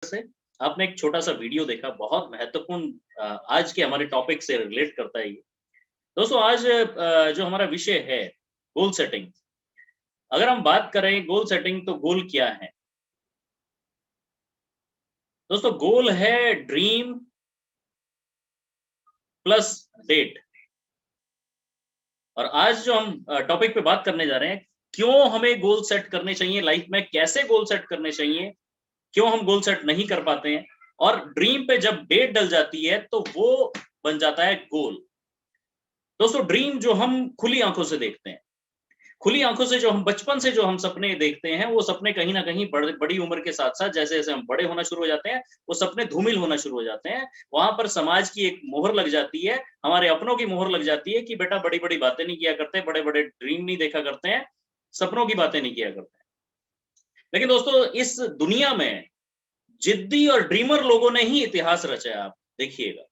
से आपने एक छोटा-सा वीडियो देखा, बहुत महत्वपूर्ण आज के हमारे टॉपिक से रिलेट करता है ये। दोस्तों आज जो हमारा विषय है, गोल सेटिंग। अगर हम बात करें गोल सेटिंग तो गोल क्या है? दोस्तों गोल है ड्रीम प्लस डेट। और आज जो हम टॉपिक पे बात करने जा रहे हैं, क्यों हमें गोल सेट करने चाहिए लाइफ में, कैसे गोल सेट करने चाहिए, क्यों हम गोल सेट नहीं कर पाते हैं और ड्रीम पे जब डेट डल जाती है तो वो बन जाता है गोल। दोस्तों ड्रीम जो हम खुली आंखों से देखते हैं, खुली आंखों से जो हम बचपन से जो हम सपने देखते हैं, वो सपने कहीं न कहीं बड़ी उम्र के साथ-साथ जैसे-जैसे हम बड़े होना शुरू हो जाते हैं, वो सपने धूमिल होना शुरू हो जाते हैं। वहाँ पर समाज की एक मोहर लग जाती है, हमारे अपनों की मोहर लग जाती है कि बेटा बड़ी-बड़ी बातें नहीं किया करते, बड़े-बड़े ड्रीम नहीं देखा करते हैं, सपनों की बातें नहीं किया करते हैं। लेकिन दोस्तों इस दुनिया में जिद्दी और ड्रीमर लोगों ने ही इतिहास रचा है, आप देखिएगा।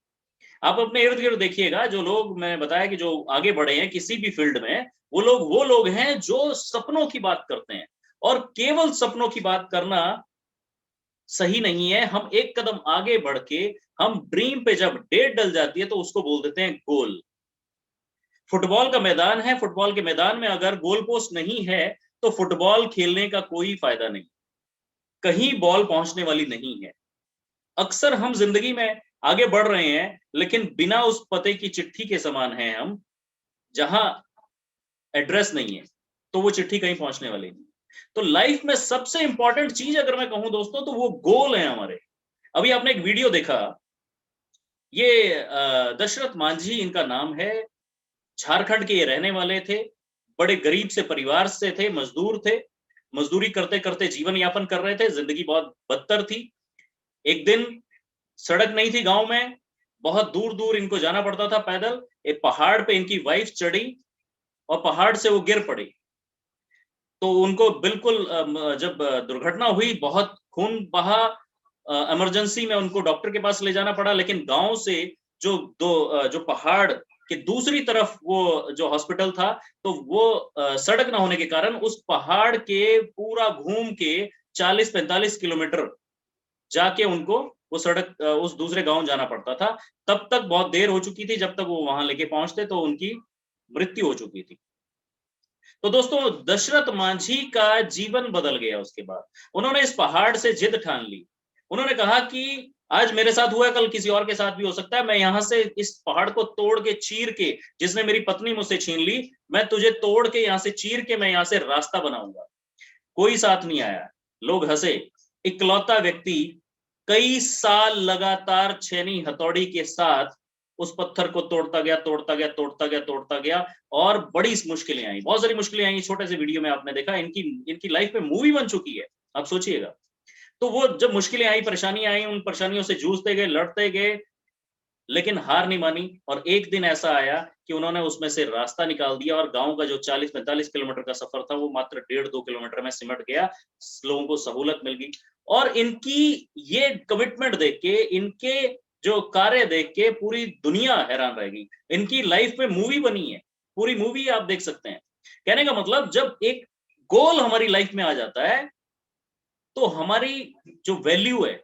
आप अपने इर्द-गिर्द देखिएगा, जो लोग मैंने बताया कि जो आगे बढ़े हैं किसी भी फ़ील्ड में, वो लोग हैं जो सपनों की बात करते हैं और केवल सपनों की बात करना सही नहीं है। हम एक कदम आगे बढ़ के हम ड्रीम पे जब डेट डल जाती है तो उसको बोल देते हैं गोल। फुटबॉल का मैदान है, फुटबॉल के मैदान में अगर गोल पोस्ट नहीं है, तो फुटबॉल खेलने का कोई फ़ायदा नहीं। कहीं बॉल पहुँचने वाली नहीं है। अक्सर हम ज़िंदगी में आगे बढ़ रहे हैं, लेकिन बिना उस पते की चिट्ठी के समान हैं हम, जहाँ एड्रेस नहीं है, तो वो चिट्ठी कहीं पहुँचने वाली नहीं। तो लाइफ़ में सबसे इम्पोर्टेंट चीज़ अगर मैं कहूँ दोस्तों तो वो गोल हैं हमारे। अभी आपने एक वीडियो देखा, ये दशरथ मांझी इनका नाम है, झारखंड के ये रहने वाले थे, बड़े गरीब से परिवार से थे, मज़दूर थे, मज़दूरी करते-करते जीवन यापन कर रहे थे, ज़िंदगी बहुत बदतर थी। एक दिन सड़क नहीं थी गाँव में, बहुत दूर-दूर इनको जाना पड़ता था पैदल। एक पहाड़ पे इनकी वाइफ़ चढ़ी और पहाड़ से वो गिर पड़ी। तो उनको बिल्कुल जब दुर्घटना हुई, बहुत खून बहा, इमरजेंसी में उनको डॉक्टर के पास ले जाना पड़ा, लेकिन गाँव से जो पहाड़ के दूसरी तरफ वो जो हॉस्पिटल था, तो वो सड़क ना होने के कारण उस पहाड़ के पूरा घूम के 40-45 किलोमीटर जाके उनको वो सड़क उस दूसरे गाँव जाना पड़ता था। तब तक बहुत देर हो चुकी थी, जब तक वो वहाँ लेके पहुँचते तो उनकी मृत्यु हो चुकी थी। तो दोस्तों दशरथ मांझी का जीवन बदल गया उसके बाद। उन्होंने इस पहाड़ से जिद ठान ली। उन्होंने कहा कि आज मेरे साथ हुआ है, कल किसी और के साथ भी हो सकता है। मैं यहाँ से इस पहाड़ को तोड़ के, चीर के, जिसने मेरी पत्नी मुझसे छीन ली, मैं तुझे तोड़ के यहाँ से चीर के मैं यहाँ से रास्ता बनाऊँगा। कोई साथ नहीं आया। लोग हँसे। इकलौता व्यक्ति कई साल लगातार छेनी हथौड़ी के साथ उस पत्थर को तोड़ता गया, तोड़ता गया, तोड़ता गया, तोड़ता गया और बड़ी मुश्किलें आई, बहुत सारी मुश्किलें आई। छोटे से वीडियो में आपने देखा, इनकी इनकी लाइफ में मूवी बन चुकी है, आप सोचिएगा। तो वो जब मुश्किलें आई, परेशानियाँ आई, उन परेशानियों से जूझते गए, लड़ते गए, लेकिन हार नहीं मानी और एक दिन ऐसा आया कि उन्होंने उसमें से रास्ता निकाल दिया और गाँव का जो 40-45 किलोमीटर का सफ़र था, वो मात्र 1.5-2 किलोमीटर में सिमट गया। लोगों को सहूलत मिल गई और इनकी ये कमिटमेंट देख के, इनके जो कार्य देख के पूरी दुनिया हैरान रह गई। इनकी लाइफ में मूवी बनी है, पूरी मूवी आप देख सकते हैं। कहने का मतलब जब एक गोल हमारी लाइफ में आ जाता है, तो हमारी जो वैल्यू है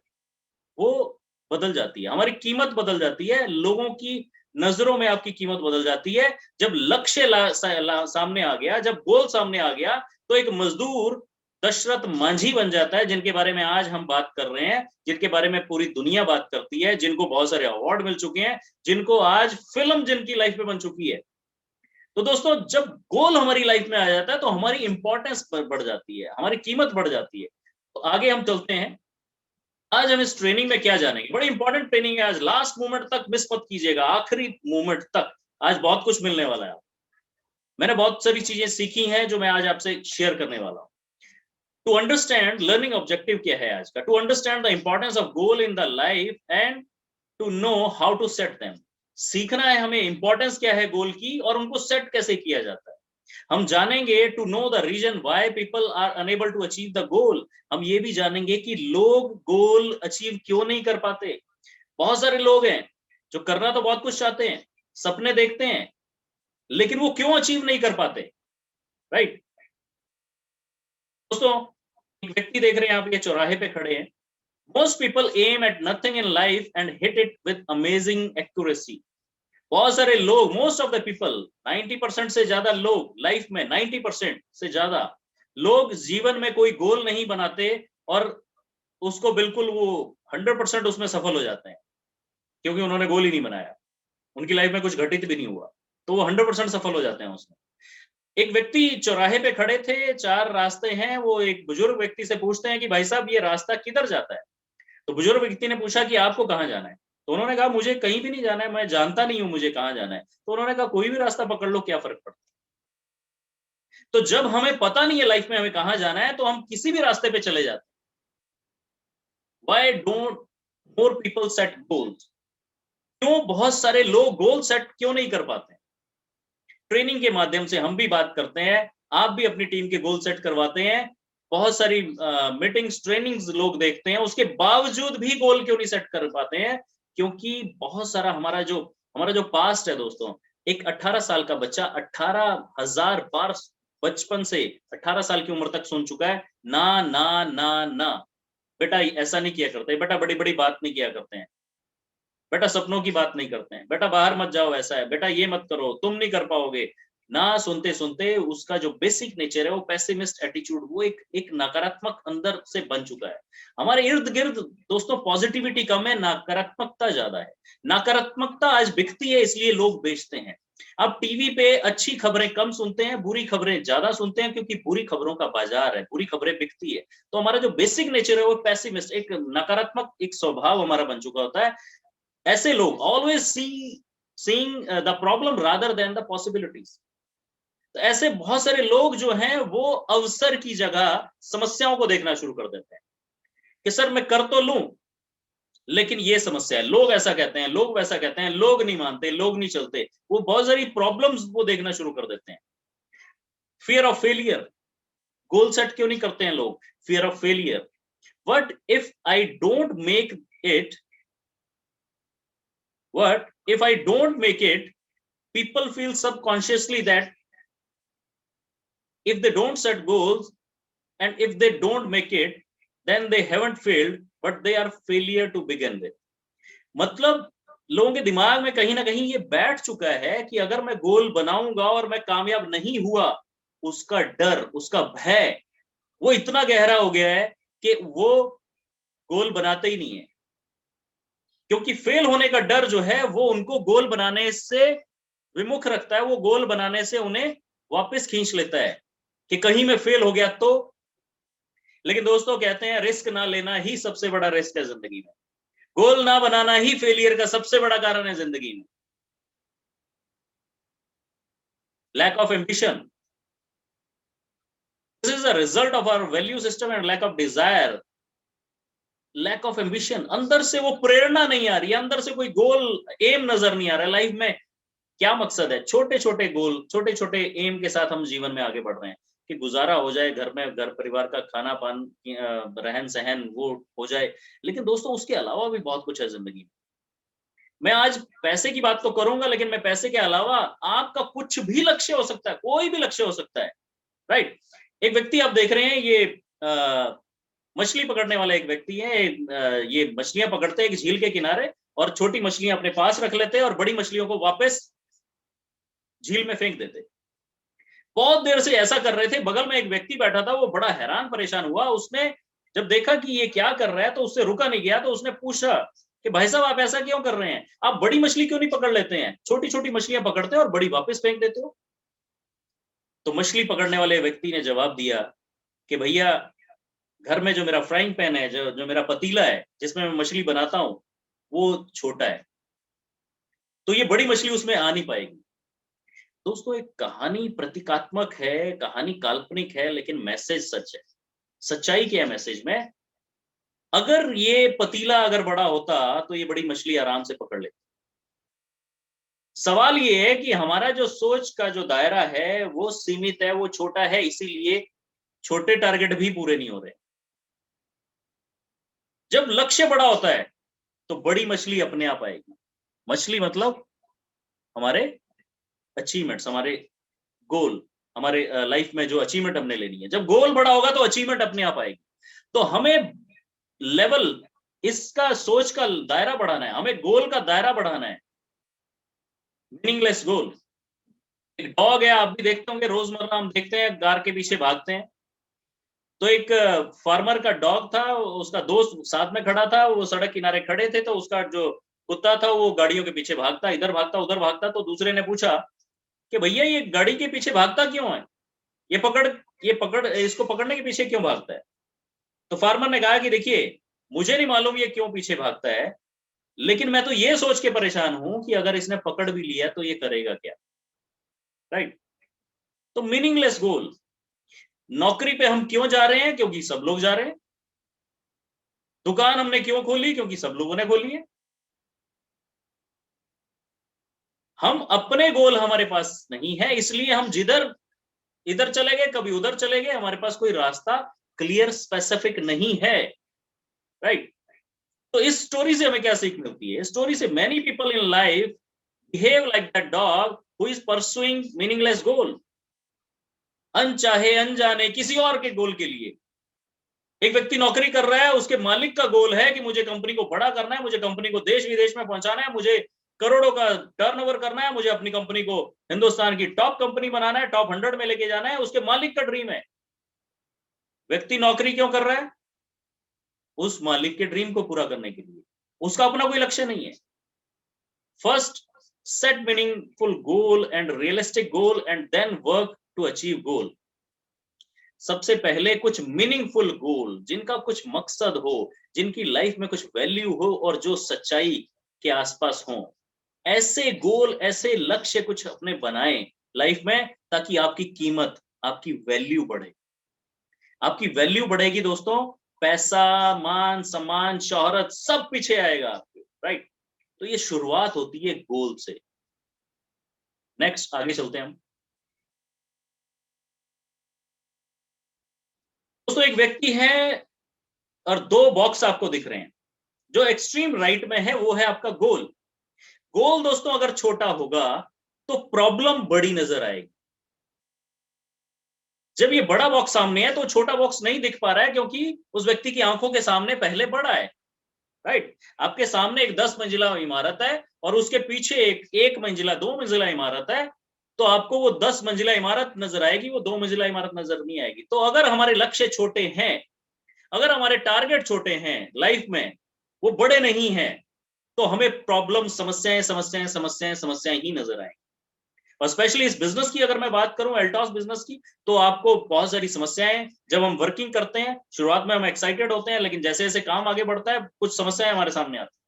वो बदल जाती है, हमारी कीमत बदल जाती है, लोगों की नज़रों में आपकी कीमत बदल जाती है। जब लक्ष्य सामने आ गया, जब गोल सामने आ गया, तो एक मज़दूर दशरथ मांझी बन जाता है, जिनके बारे में आज हम बात कर रहे हैं, जिनके बारे में पूरी दुनिया बात करती है, जिनको बहुत सारे अवार्ड मिल चुके हैं, जिनको आज फ़िल्म जिनकी लाइफ़ में बन चुकी है। तो दोस्तों जब गोल हमारी लाइफ़ में आ जाता है, तो हमारी इम्पोर्टेंस बढ़ जाती है, हमारी कीमत बढ़ जाती है। तो आगे हम चलते हैं। आज हम इस ट्रेनिंग में क्या जानेंगे? बड़ी इंपॉर्टेंट ट्रेनिंग है आज, लास्ट मोमेंट तक मिस मत कीजिएगा, आखिरी मोमेंट तक। आज बहुत कुछ मिलने वाला है। मैंने बहुत सारी चीज़ें सीखी हैं जो मैं आज आपसे शेयर करने वाला हूँ। टू अंडरस्टैंड लर्निंग ऑब्जेक्टिव क्या है आज का? To understand the importance of goal in the life and to know how to set them. सीखना है हमें इम्पोर्टेंस क्या है गोल की और उनको सेट कैसे किया जाता है। हम जानेंगे to know the reason why people are unable to achieve the goal. हम ये भी जानेंगे कि लोग गोल अचीव क्यों नहीं कर पाते। बहुत सारे लोग हैं जो करना तो बहुत कुछ चाहते हैं, सपने देखते हैं, लेकिन वो क्यों अचीव नहीं कर पाते, राइट? दोस्तों एक व्यक्ति देख रहे हैं आप, ये चौराहे पे खड़े हैं, Most people aim at nothing in life and hit it with amazing accuracy. बहुत सारे लोग, मोस्ट ऑफ द पीपल, 90% से ज्यादा लोग लाइफ में, 90% से ज्यादा लोग जीवन में कोई गोल नहीं बनाते और उसको बिल्कुल वो 100% उसमें सफल हो जाते हैं, क्योंकि उन्होंने गोल ही नहीं बनाया, उनकी लाइफ में कुछ घटित भी नहीं हुआ, तो वो 100% सफल हो जाते हैं उसमें। एक व्यक्ति चौराहे पे खड़े थे, 4 रास्ते हैं, वो एक बुजुर्ग व्यक्ति से पूछते हैं कि भाई साहब ये रास्ता किधर जाता है? तो बुजुर्ग व्यक्ति ने पूछा कि आपको कहाँ जाना है? तो उन्होंने कहा मुझे कहीं भी नहीं जाना है, मैं जानता नहीं हूं मुझे कहाँ जाना है। तो उन्होंने कहा कोई भी रास्ता पकड़ लो, क्या फर्क पड़ता है? तो जब हमें पता नहीं है लाइफ में हमें कहाँ जाना है, तो हम किसी भी रास्ते पे चले जाते हैं। Why don't more people set goals? क्यों बहुत सारे लोग गोल सेट क्यों नहीं कर पाते? ट्रेनिंग के माध्यम से हम भी बात करते हैं, आप भी अपनी टीम के गोल सेट करवाते हैं, बहुत सारी मीटिंग्स, ट्रेनिंग्स लोग देखते हैं, उसके बावजूद भी गोल क्यों नहीं सेट कर पाते हैं? क्योंकि बहुत सारा हमारा जो पास्ट है दोस्तों, एक 18 साल का बच्चा 18,000 बार बचपन से 18 साल की उम्र तक सुन चुका है, ना ना ना ना, बेटा ऐसा नहीं किया करते, बेटा बड़ी बड़ी बात नहीं किया करते हैं, बेटा सपनों की बात नहीं करते हैं, बेटा बाहर मत जाओ, ऐसा है, बेटा ये मत करो, तुम नहीं कर पाओगे। ना सुनते सुनते उसका जो बेसिक नेचर है, वो पेसिमिस्ट एटीट्यूड, वो एक नकारात्मक अंदर से बन चुका है। हमारे इर्द गिर्द दोस्तों पॉजिटिविटी कम है, नकारात्मकता ज्यादा है। नकारात्मकता आज बिकती है, इसलिए लोग बेचते हैं। अब टीवी पे अच्छी खबरें कम सुनते हैं, बुरी खबरें ज्यादा सुनते हैं, क्योंकि बुरी खबरों का बाजार है, बुरी खबरें बिकती है। तो हमारा जो बेसिक नेचर है वो पेसिमिस्ट, एक नकारात्मक एक स्वभाव हमारा बन चुका होता है। ऐसे लोग always seeing the problem rather than the possibilities. तो ऐसे बहुत सारे लोग जो हैं वो अवसर की जगह समस्याओं को देखना शुरू कर देते हैं कि सर मैं कर तो लूं, लेकिन ये समस्या है, लोग ऐसा कहते हैं, लोग वैसा कहते हैं, लोग नहीं मानते, लोग नहीं चलते, वो बहुत सारी प्रॉब्लम्स वो देखना शुरू कर देते हैं। Fear of failure, goal set क्यों नहीं करते हैं लोग? Fear of failure. What if I don't make it, what if I don't make it? People feel subconsciously that if they don't set goals and if they don't make it, then they haven't failed, but they are failure to begin with. मतलब लोगों के दिमाग में कहीं ना कहीं ये बैठ चुका है कि अगर मैं गोल बनाऊंगा और मैं कामयाब नहीं हुआ, उसका डर, उसका भय वो इतना गहरा हो गया है कि वो गोल बनाते ही नहीं है, क्योंकि फेल होने का डर जो है वो उनको गोल बनाने से विमुख रखता है, वो गोल बनाने से उन्हें वापस खींच लेता है कि कहीं मैं फेल हो गया तो। लेकिन दोस्तों कहते हैं रिस्क ना लेना ही सबसे बड़ा रिस्क है जिंदगी में, गोल ना बनाना ही फेलियर का सबसे बड़ा कारण है जिंदगी में। Lack of ambition, this is a result of our value system and lack of desire. Lack of ambition, अंदर से वो प्रेरणा नहीं आ रही है, अंदर से कोई गोल एम नजर नहीं आ रहा है। लाइफ में क्या मकसद है? छोटे छोटे गोल, छोटे छोटे एम के साथ हम जीवन में आगे बढ़ रहे हैं कि गुजारा हो जाए, घर में घर परिवार का खाना पान, रहन सहन वो हो जाए। लेकिन दोस्तों उसके अलावा भी बहुत कुछ है जिंदगी में। मैं आज पैसे की बात तो करूंगा, लेकिन मैं पैसे के अलावा आपका कुछ भी लक्ष्य हो सकता है, कोई भी लक्ष्य हो सकता है, राइट। एक व्यक्ति आप देख रहे हैं, ये मछली पकड़ने वाला एक व्यक्ति है, ये मछलियां पकड़ते हैं एक झील के किनारे और छोटी मछलियां अपने पास रख लेते हैं और बड़ी मछलियों को वापस झील में फेंक देते। बहुत देर से ऐसा कर रहे थे, बगल में एक व्यक्ति बैठा था, वो बड़ा हैरान परेशान हुआ। उसने जब देखा कि ये क्या कर रहा है तो उससे रुका नहीं गया, तो उसने पूछा कि भाई साहब आप ऐसा क्यों कर रहे हैं? आप बड़ी मछली क्यों नहीं पकड़ लेते हैं? छोटी छोटी मछलियां पकड़ते हैं और बड़ी वापस फेंक देते हो। तो मछली पकड़ने वाले व्यक्ति ने जवाब दिया कि भैया घर में जो मेरा फ्राइंग पैन है, जो मेरा पतीला है जिसमें मैं मछली बनाता हूं, वो छोटा है, तो ये बड़ी मछली उसमें आ नहीं पाएगी। दोस्तों एक कहानी प्रतीकात्मक है, कहानी काल्पनिक है, लेकिन मैसेज सच है। सच्चाई क्या है मैसेज में? अगर ये पतीला अगर बड़ा होता तो ये बड़ी मछली आराम से पकड़ लेती। सवाल ये है कि हमारा जो सोच का जो दायरा है वो सीमित है, वो छोटा है, इसीलिए छोटे टारगेट भी पूरे नहीं हो रहे। जब लक्ष्य बड़ा होता है तो बड़ी मछली अपने आप आएगी। मछली मतलब हमारे अचीवमेंट्स, हमारे गोल, हमारे लाइफ में जो अचीवमेंट हमने लेनी है। जब गोल बड़ा होगा तो अचीवमेंट अपने आप आएगी। तो हमें लेवल इसका सोच का दायरा बढ़ाना है, हमें गोल का दायरा बढ़ाना है। मीनिंगलेस गोल। एक डॉग है, आप भी देखते होंगे, रोजमर्रा हम देखते हैं गार के पीछे भागते हैं। तो एक फार्मर का डॉग था, उसका दोस्त साथ में खड़ा था, वो सड़क किनारे खड़े थे, तो उसका जो कुत्ता था वो गाड़ियों के पीछे भागता, इधर भागता उधर भागता। तो दूसरे ने पूछा कि भैया ये गाड़ी के पीछे भागता क्यों है, ये पकड़ इसको पकड़ने के पीछे क्यों भागता है? तो फार्मर ने कहा कि देखिए, मुझे नहीं मालूम ये क्यों पीछे भागता है, लेकिन मैं तो ये सोच के परेशान हूं कि अगर इसने पकड़ भी लिया तो ये करेगा क्या। राइट। तो मीनिंगलेस गोल। नौकरी पे हम क्यों जा रहे हैं? क्योंकि सब लोग जा रहे हैं। दुकान हमने क्यों खोली? क्योंकि सब लोगों ने खोली है। हम अपने गोल हमारे पास नहीं है, इसलिए हम जिधर इधर चले गए, कभी उधर चले गए, हमारे पास कोई रास्ता क्लियर स्पेसिफिक नहीं है। राइट। तो इस स्टोरी से हमें क्या सीख मिलती है? स्टोरी से many people in life behave like that dog who is pursuing meaningless goal. अनचाहे अनजाने किसी और के गोल के लिए। एक व्यक्ति नौकरी कर रहा है, उसके मालिक का गोल है कि मुझे कंपनी को बड़ा करना है, मुझे कंपनी को देश विदेश में पहुंचाना है, मुझे करोड़ों का टर्नओवर करना है, मुझे अपनी कंपनी को हिंदुस्तान की टॉप कंपनी बनाना है, टॉप 100 में लेके जाना है। उसके मालिक का ड्रीम है। व्यक्ति नौकरी क्यों कर रहा है? उस मालिक के ड्रीम को पूरा करने के लिए। उसका अपना कोई लक्ष्य नहीं है। First set meaningful goal and realistic goal and then work to achieve goal. सबसे पहले कुछ मीनिंगफुल गोल, जिनका कुछ मकसद हो, जिनकी लाइफ में कुछ वैल्यू हो और जो सच्चाई के आसपास हो। ऐसे गोल, ऐसे लक्ष्य कुछ अपने बनाएं लाइफ में, ताकि आपकी कीमत, आपकी वैल्यू बढ़े। आपकी वैल्यू बढ़ेगी दोस्तों, पैसा, मान सम्मान, शोहरत सब पीछे आएगा आपके। राइट। तो ये शुरुआत होती है गोल से। नेक्स्ट आगे चलते हैं हम। दोस्तों एक व्यक्ति है और दो बॉक्स आपको दिख रहे हैं। जो एक्सट्रीम राइट में है वो है आपका गोल। गोल दोस्तों अगर छोटा होगा तो प्रॉब्लम बड़ी नजर आएगी। जब ये बड़ा बॉक्स सामने है तो छोटा बॉक्स नहीं दिख पा रहा है, क्योंकि उस व्यक्ति की आंखों के सामने पहले बड़ा है। राइट। आपके सामने एक 10 मंजिला इमारत है और उसके पीछे एक मंजिला, 2 मंजिला इमारत है। तो आपको वो 10 मंजिला इमारत नजर आएगी, वो 2 मंजिला इमारत नजर नहीं आएगी। तो अगर हमारे लक्ष्य छोटे हैं, अगर हमारे टारगेट छोटे हैं लाइफ में, वो बड़े नहीं हैं, तो हमें प्रॉब्लम, समस्याएं समस्याएं समस्याएं समस्याएं ही नजर आएंगी। और स्पेशली इस बिजनेस की अगर मैं बात करूं, एल्टॉस बिजनेस की, तो आपको बहुत सारी समस्याएं, जब हम वर्किंग करते हैं शुरुआत में हम एक्साइटेड होते हैं, लेकिन जैसे जैसे काम आगे बढ़ता है कुछ समस्याएं हमारे सामने आती हैं।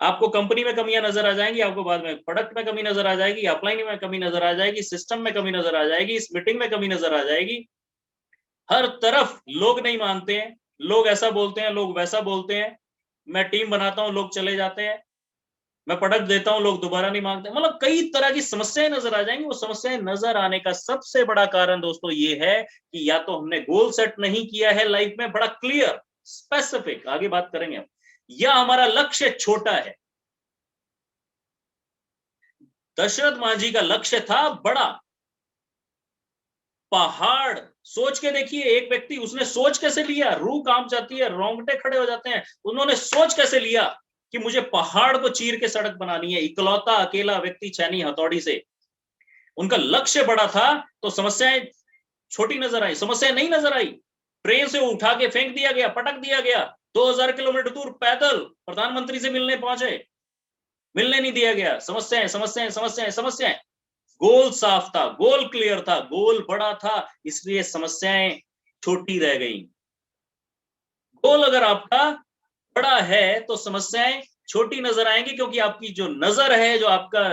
आपको कंपनी में कमियां नजर आ जाएंगी, आपको बाद में प्रोडक्ट में कमी नजर आ जाएगी, अपलाइन में कमी नजर आ जाएगी, सिस्टम में कमी नजर आ जाएगी, इस मीटिंग में कमी नजर आ जाएगी। हर तरफ लोग नहीं मानते हैं, लोग ऐसा बोलते हैं, लोग वैसा बोलते हैं। मैं टीम बनाता हूं, लोग चले जाते हैं। मैं प्रोडक्ट देता हूं, लोग दोबारा नहीं मांगते। मतलब कई तरह की समस्याएं नजर आ जाएंगी। वो समस्याएं नजर आने का सबसे बड़ा कारण दोस्तों ये है कि या तो हमने गोल सेट नहीं किया है लाइफ में बड़ा क्लियर स्पेसिफिक, आगे बात करेंगे हम, या हमारा लक्ष्य छोटा है। दशरथ मांझी का लक्ष्य था बड़ा, पहाड़। सोच के देखिए, एक व्यक्ति, उसने सोच कैसे लिया, रूह कांप जाती है, रोंगटे खड़े हो जाते हैं। उन्होंने सोच कैसे लिया कि मुझे पहाड़ को चीर के सड़क बनानी है, इकलौता अकेला व्यक्ति छैनी हथौड़ी से। उनका लक्ष्य बड़ा था तो समस्याएं छोटी नजर आई, समस्याएं नहीं नजर आई। ट्रेन से उठा के फेंक दिया गया, पटक दिया गया, 2000 किलोमीटर दूर पैदल प्रधानमंत्री से मिलने पहुंचे, मिलने नहीं दिया गया। समस्याएं समस्याएं समस्याएं समस्याएं। गोल साफ था, गोल क्लियर था, गोल बड़ा था, इसलिए समस्याएं छोटी रह गई। गोल अगर आपका बड़ा है तो समस्याएं छोटी नजर आएंगी, क्योंकि आपकी जो नजर है, जो आपका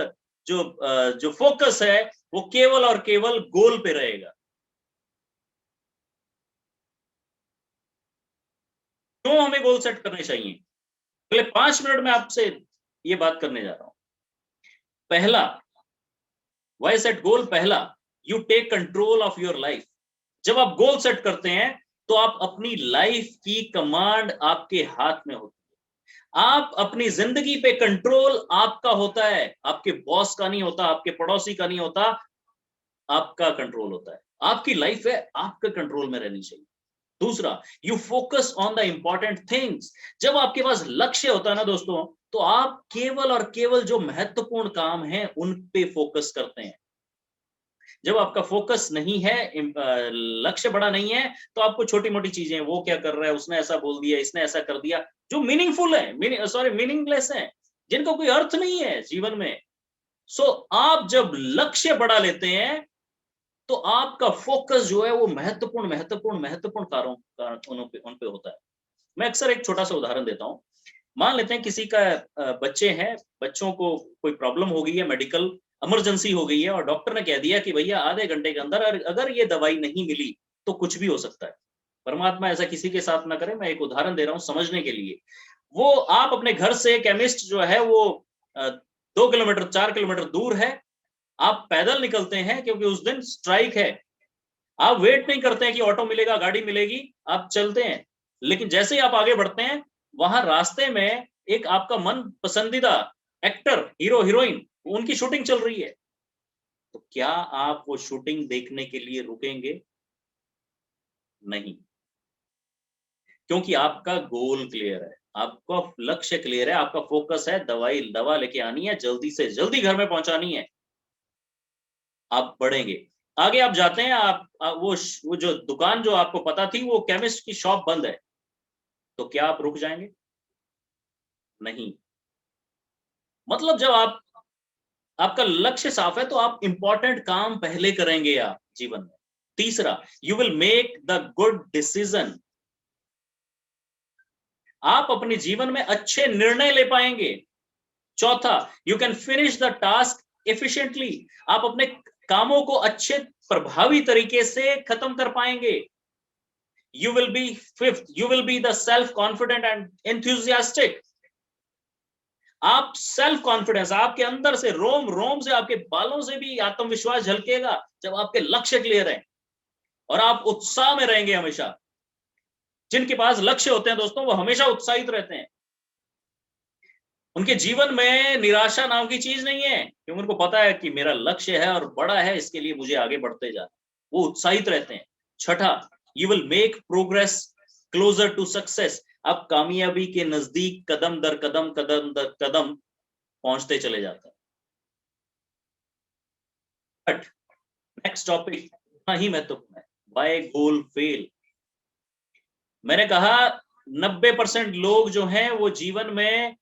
जो फोकस है, वो केवल और केवल गोल पे रहेगा। क्यों हमें गोल सेट करने चाहिए? अगले 5 मिनट में आपसे ये बात करने जा रहा हूं। पहला, वाई सेट गोल? पहला, you take control of your life. जब आप गोल सेट करते हैं तो आप अपनी लाइफ की कमांड आपके हाथ में होती है। आप अपनी जिंदगी पे कंट्रोल आपका होता है, आपके बॉस का नहीं होता, आपके पड़ोसी का नहीं होता, आपका कंट्रोल होता है। आपकी लाइफ है, आपके कंट्रोल में रहनी चाहिए। दूसरा, you focus on the important things. जब आपके पास लक्ष्य होता है ना दोस्तों, तो आप केवल और केवल जो महत्वपूर्ण काम है उन पे फोकस करते हैं। जब आपका फोकस नहीं है, लक्ष्य बड़ा नहीं है, तो आपको छोटी मोटी चीजें, वो क्या कर रहा है, उसने ऐसा बोल दिया, इसने ऐसा कर दिया, जो मीनिंगफुल है, मीनिंगलेस है, जिनका कोई अर्थ नहीं है जीवन में। सो आप जब लक्ष्य बड़ा लेते हैं, तो आपका फोकस जो है वो महत्वपूर्ण महत्वपूर्ण महत्वपूर्ण कार्यों उन पे होता है। मैं अक्सर एक छोटा सा उदाहरण देता हूँ। मान लेते हैं किसी का बच्चे हैं, बच्चों को कोई प्रॉब्लम हो गई है, मेडिकल इमरजेंसी हो गई है, और डॉक्टर ने कह दिया कि भैया आधे घंटे के अंदर अगर ये दवाई नहीं मिली तो कुछ भी हो सकता है। परमात्मा ऐसा किसी के साथ ना करे, मैं एक उदाहरण दे रहा हूँ समझने के लिए। वो आप अपने घर से केमिस्ट जो है वो 2 किलोमीटर 4 किलोमीटर दूर है, आप पैदल निकलते हैं क्योंकि उस दिन स्ट्राइक है। आप वेट नहीं करते हैं कि ऑटो मिलेगा, गाड़ी मिलेगी, आप चलते हैं। लेकिन जैसे ही आप आगे बढ़ते हैं, वहां रास्ते में एक आपका मन पसंदीदा एक्टर, हीरो हीरोइन, उनकी शूटिंग चल रही है। तो क्या आप वो शूटिंग देखने के लिए रुकेंगे? नहीं, क्योंकि आपका गोल क्लियर है, आपका लक्ष्य क्लियर है, आपका फोकस है दवा लेके आनी है, जल्दी से जल्दी घर में पहुंचानी है। आप बढ़ेंगे, आगे आप जाते हैं, वो जो दुकान जो आपको पता थी, वो केमिस्ट की शॉप बंद है, तो क्या आप रुक जाएंगे? नहीं। मतलब जब आपका लक्ष्य साफ है, तो आप इंपॉर्टेंट काम पहले करेंगे आप जीवन में। तीसरा, you will make the good decision. आप अपने जीवन में अच्छे निर्णय ले पाएंगे। चौथा, you can finish the task efficiently. आप अपने कामों को अच्छे प्रभावी तरीके से खत्म कर पाएंगे। You will be fifth, you will be the self confident and enthusiastic। आप सेल्फ कॉन्फिडेंस, आपके अंदर से रोम रोम से, आपके बालों से भी आत्मविश्वास झलकेगा जब आपके लक्ष्य क्लियर है, और आप उत्साह में रहेंगे हमेशा। जिनके पास लक्ष्य होते हैं दोस्तों, वो हमेशा उत्साहित रहते हैं। उनके जीवन में निराशा नाम की चीज नहीं है, क्योंकि उनको पता है कि मेरा लक्ष्य है और बड़ा है, इसके लिए मुझे आगे बढ़ते जाना। वो उत्साहित रहते हैं। छठा, you will make progress closer to success. आप कामयाबी के नजदीक कदम दर कदम पहुंचते चले जाते हैं। बट नेक्स्ट टॉपिक इतना ही महत्वपूर्ण है, व्हाई गोल फेल। मैंने कहा 90% लोग जो हैं वो जीवन में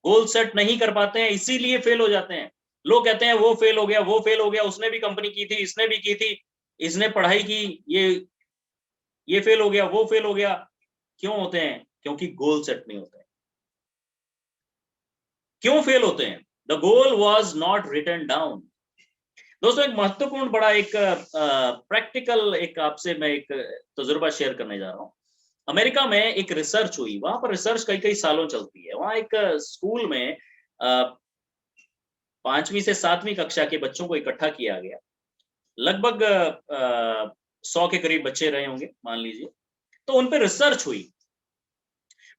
गोल सेट नहीं कर पाते हैं, इसीलिए फेल हो जाते हैं। लोग कहते हैं वो फेल हो गया, वो फेल हो गया, उसने भी कंपनी की थी, इसने भी की थी, इसने पढ़ाई की, ये फेल हो गया, वो फेल हो गया। क्यों होते हैं? क्योंकि गोल सेट नहीं होते हैं। क्यों फेल होते हैं? The goal was not written down. दोस्तों, एक महत्वपूर्ण बड़ा एक प्रैक्टिकल एक आपसे मैं एक तजुर्बा शेयर करने जा रहा हूँ। अमेरिका में एक रिसर्च हुई, वहां पर रिसर्च कई कई सालों चलती है। वहां एक स्कूल में 5वीं से 7वीं कक्षा के बच्चों को इकट्ठा किया गया। लगभग 100 के करीब बच्चे रहे होंगे मान लीजिए। तो उन पे रिसर्च हुई।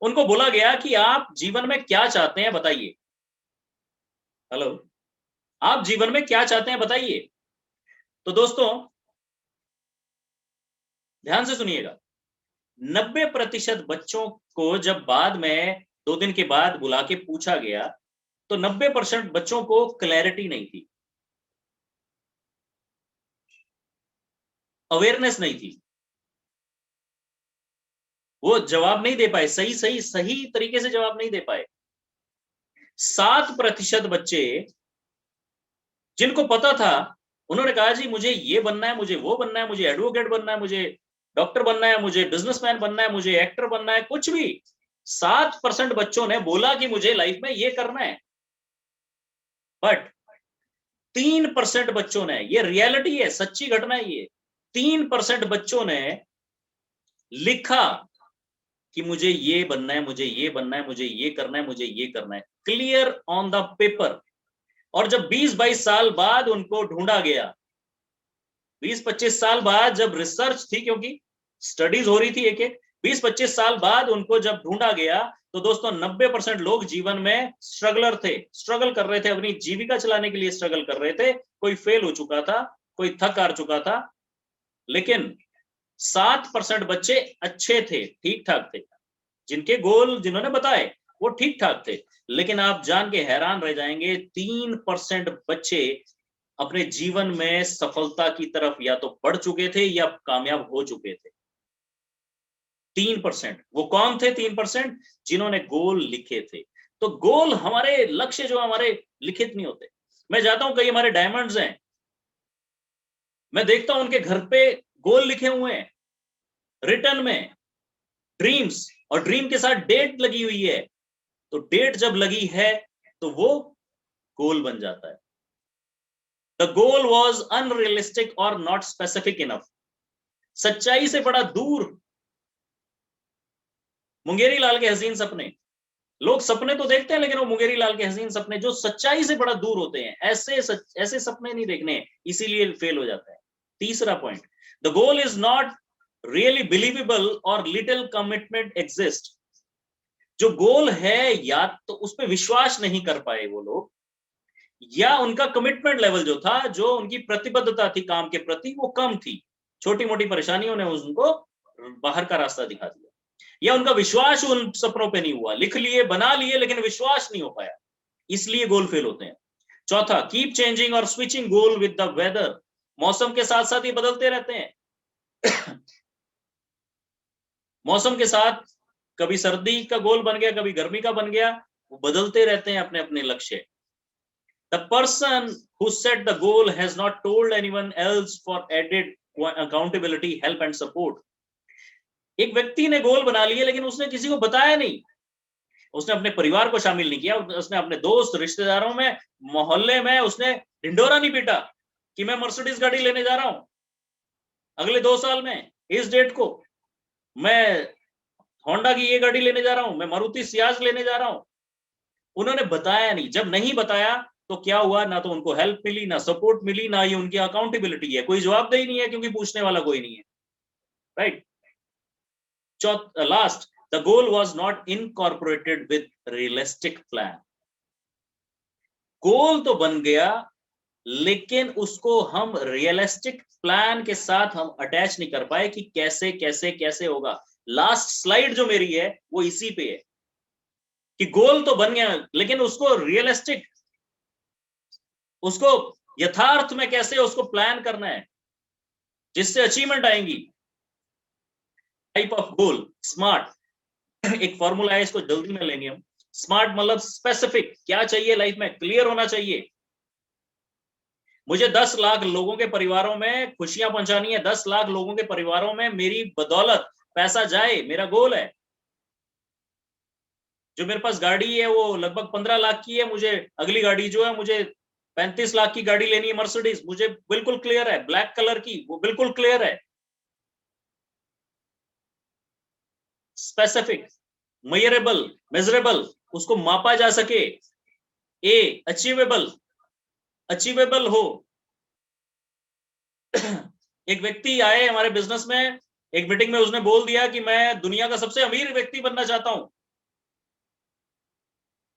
उनको बोला गया कि आप जीवन में क्या चाहते हैं बताइए। हेलो, आप जीवन में क्या चाहते हैं बताइए। तो दोस्तों ध्यान से सुनिएगा, 90% बच्चों को जब बाद में 2 दिन के बाद बुला के पूछा गया, तो 90% बच्चों को क्लैरिटी नहीं थी, अवेयरनेस नहीं थी। वो जवाब नहीं दे पाए, सही तरीके से जवाब नहीं दे पाए। 7% बच्चे जिनको पता था, उन्होंने कहा जी मुझे ये बनना है, मुझे वो बनना है, मुझे एडवोकेट बनना है, मुझे डॉक्टर बनना है, मुझे बिजनेसमैन बनना है, मुझे एक्टर बनना है, कुछ भी। 7% बच्चों ने बोला कि मुझे लाइफ में ये करना है। बट 3% बच्चों ने, ये रियलिटी है, सच्ची घटना है ये, 3% बच्चों ने लिखा कि मुझे ये बनना है, मुझे ये बनना है, मुझे ये करना है, मुझे ये करना है, क्लियर ऑन द पेपर। और जब 20-22 साल बाद उनको ढूंढा गया, 20-25 साल बाद जब रिसर्च थी, क्योंकि स्टडीज हो रही थी एक एक, 20-25 साल बाद उनको जब ढूंढा गया, तो दोस्तों 90% लोग जीवन में स्ट्रगलर थे, स्ट्रगल कर रहे थे, अपनी जीविका चलाने के लिए स्ट्रगल कर रहे थे। कोई फेल हो चुका था, कोई थक हार चुका था। लेकिन 7% बच्चे अच्छे थे, ठीक ठाक थे, जिनके गोल जिन्होंने बताए वो ठीक ठाक थे। लेकिन आप जान के हैरान रह जाएंगे, 3% बच्चे अपने जीवन में सफलता की तरफ या तो बढ़ चुके थे या कामयाब हो चुके थे। 3%। वो कौन थे 3%? जिन्होंने गोल लिखे थे। तो गोल, हमारे लक्ष्य जो हमारे लिखित नहीं होते। मैं जाता हूं, कई हमारे डायमंड्स हैं, मैं देखता हूं उनके घर पे गोल लिखे हुए हैं रिटर्न में, ड्रीम्स, और ड्रीम के साथ डेट लगी हुई है। तो डेट जब लगी है तो वो गोल बन जाता है। द गोल वॉज अनरियलिस्टिक और नॉट स्पेसिफिक इनफ। सच्चाई से बड़ा दूर। मुंगेरी लाल के हसीन सपने, लोग सपने तो देखते हैं लेकिन वो मुंगेरी लाल के हसीन सपने जो सच्चाई से बड़ा दूर होते हैं, ऐसे सपने नहीं देखने, इसीलिए फेल हो जाता है। तीसरा point, the goal is not really believable और लिटिल कमिटमेंट एग्जिस्ट। जो गोल है या तो उस पर विश्वास नहीं कर पाए वो लोग, या उनका कमिटमेंट लेवल जो था, जो उनकी प्रतिबद्धता थी काम के प्रति, वो कम थी। छोटी मोटी परेशानियों ने उनको बाहर का रास्ता दिखा दिया, या उनका विश्वास उन सपनों पे नहीं हुआ। लिख लिए, बना लिए, लेकिन विश्वास नहीं हो पाया, इसलिए गोल फेल होते हैं। चौथा, कीप चेंजिंग और switching goal with the weather. मौसम के साथ साथ ये बदलते रहते हैं। मौसम के साथ कभी सर्दी का गोल बन गया, कभी गर्मी का बन गया, वो बदलते रहते हैं अपने अपने लक्ष्य। The person who set the goal has not told anyone else for added accountability, help and support. एक व्यक्ति ने गोल बना लिया लेकिन उसने किसी को बताया नहीं, उसने अपने परिवार को शामिल नहीं किया, उसने अपने दोस्त, रिश्तेदारों में, मोहल्ले में उसने ढिंडोरा नहीं पीटा कि मैं मर्सिडीज गाड़ी लेने जा रहा हूं अगले 2 साल में, इस डेट को मैं होंडा की ये गाड़ी लेने जा रहा हूं, मैं मारुति सियाज लेने जा रहा हूं। उन्होंने बताया नहीं। जब नहीं बताया तो क्या हुआ, ना तो उनको हेल्प मिली, ना सपोर्ट मिली, ना ही उनकी अकाउंटेबिलिटी है, कोई जवाबदेही नहीं है क्योंकि पूछने वाला कोई नहीं है, right. Last, the goal was not incorporated with realistic plan. Goal तो बन गया लेकिन उसको हम रियलिस्टिक प्लान के साथ हम अटैच नहीं कर पाए कि कैसे कैसे कैसे होगा। लास्ट स्लाइड जो मेरी है वो इसी पे है कि गोल तो बन गया लेकिन उसको रियलिस्टिक, उसको यथार्थ में कैसे उसको प्लान करना है जिससे अचीवमेंट आएंगी। Type of goal, smart. एक फॉर्मूला है, इसको जल्दी में लेंगे हम। स्मार्ट मतलब स्पेसिफिक, क्या चाहिए लाइफ में, क्लियर होना चाहिए। मुझे 10 लाख लोगों के परिवारों में खुशियां पहुंचानी है, 10 लाख लोगों के परिवारों में मेरी बदौलत पैसा जाए, मेरा गोल है। जो मेरे पास गाड़ी है वो लगभग 15 लाख की है, मुझे अगली गाड़ी जो है मुझे 35 लाख की गाड़ी लेनी है, मर्सिडीज, मुझे बिल्कुल क्लियर है, ब्लैक कलर की, वो बिल्कुल क्लियर है। स्पेसिफिक, मेजरेबल, मेजरेबल, उसको मापा जा सके। अचीवेबल, अचीवेबल हो। एक व्यक्ति आए हमारे बिजनेस में, एक मीटिंग में उसने बोल दिया कि मैं दुनिया का सबसे अमीर व्यक्ति बनना चाहता हूं।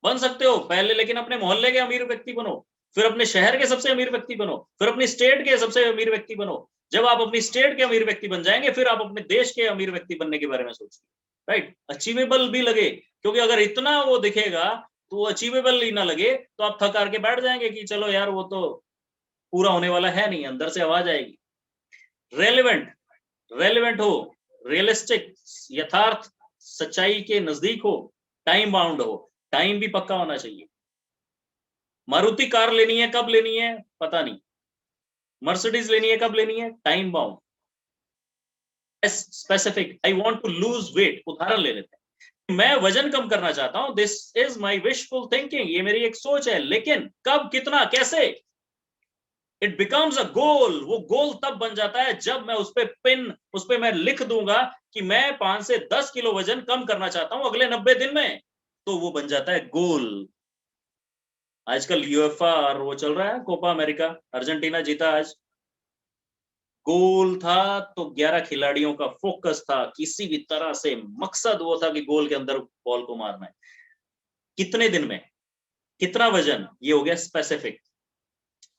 बन सकते हो पहले, लेकिन अपने मोहल्ले के अमीर व्यक्ति बनो, फिर अपने शहर के सबसे अमीर व्यक्ति बनो, फिर अपनी स्टेट के सबसे अमीर व्यक्ति बनो। जब आप अपनी स्टेट के अमीर व्यक्ति बन जाएंगे फिर आप अपने देश के अमीर व्यक्ति बनने के बारे में सोचिए, राइट। अचीवेबल भी लगे, क्योंकि अगर इतना वो दिखेगा तो वो अचीवेबल ही ना लगे तो आप थक हार के बैठ जाएंगे कि चलो यार वो तो पूरा होने वाला है नहीं, अंदर से आवाज आएगी। रेलेवेंट, रेलेवेंट हो, रियलिस्टिक, यथार्थ, सच्चाई के नजदीक हो, टाइम बाउंड हो, टाइम भी पक्का होना चाहिए। मारुति कार लेनी है, कब लेनी है पता नहीं, मर्सिडीज लेनी है, कब लेनी है, time bound, specific. I want to lose weight, उदाहरण ले लेते हैं, मैं वजन कम करना चाहता हूं, this is my wishful thinking, ये मेरी एक सोच है, लेकिन कब, कितना, कैसे। इट बिकम्स अ गोल। वो गोल तब बन जाता है जब मैं उस पे मैं लिख दूंगा कि मैं 5 से 10 किलो वजन कम करना चाहता हूं अगले 90 दिन में, तो वो बन जाता है गोल। आजकल यूएफए और वो चल रहा है, कोपा अमेरिका, अर्जेंटीना जीता आज। गोल था तो 11 खिलाड़ियों का फोकस था, किसी भी तरह से मकसद वो था कि गोल के अंदर बॉल को मारना है। कितने दिन में, कितना वजन, ये हो गया स्पेसिफिक।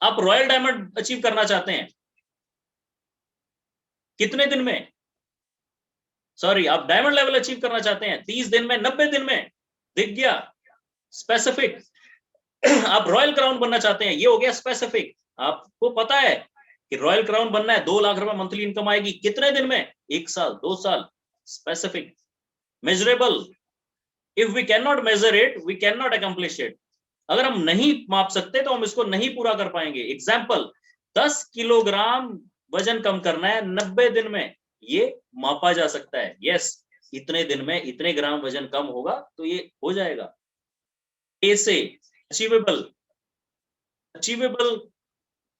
आप रॉयल डायमंड अचीव करना चाहते हैं, कितने दिन में, सॉरी, आप डायमंड लेवल अचीव करना चाहते हैं 30 दिन में, 90 दिन में, दिख गया स्पेसिफिक। आप रॉयल क्राउन बनना चाहते हैं, ये हो गया स्पेसिफिक। आपको पता है कि रॉयल क्राउन बनना है, 2 लाख रुपए मंथली इनकम आएगी, कितने दिन में? 1 साल, 2 साल। Specific. Measurable. If we can not measure it, we can not accomplish it. अगर हम नहीं माप सकते तो हम इसको नहीं पूरा कर पाएंगे। एग्जाम्पल, 10 किलोग्राम वजन कम करना है 90 दिन में, ये मापा जा सकता है। यस, इतने दिन में इतने ग्राम वजन कम होगा तो ये हो जाएगा। ए से अचीवेबल, अचीवेबल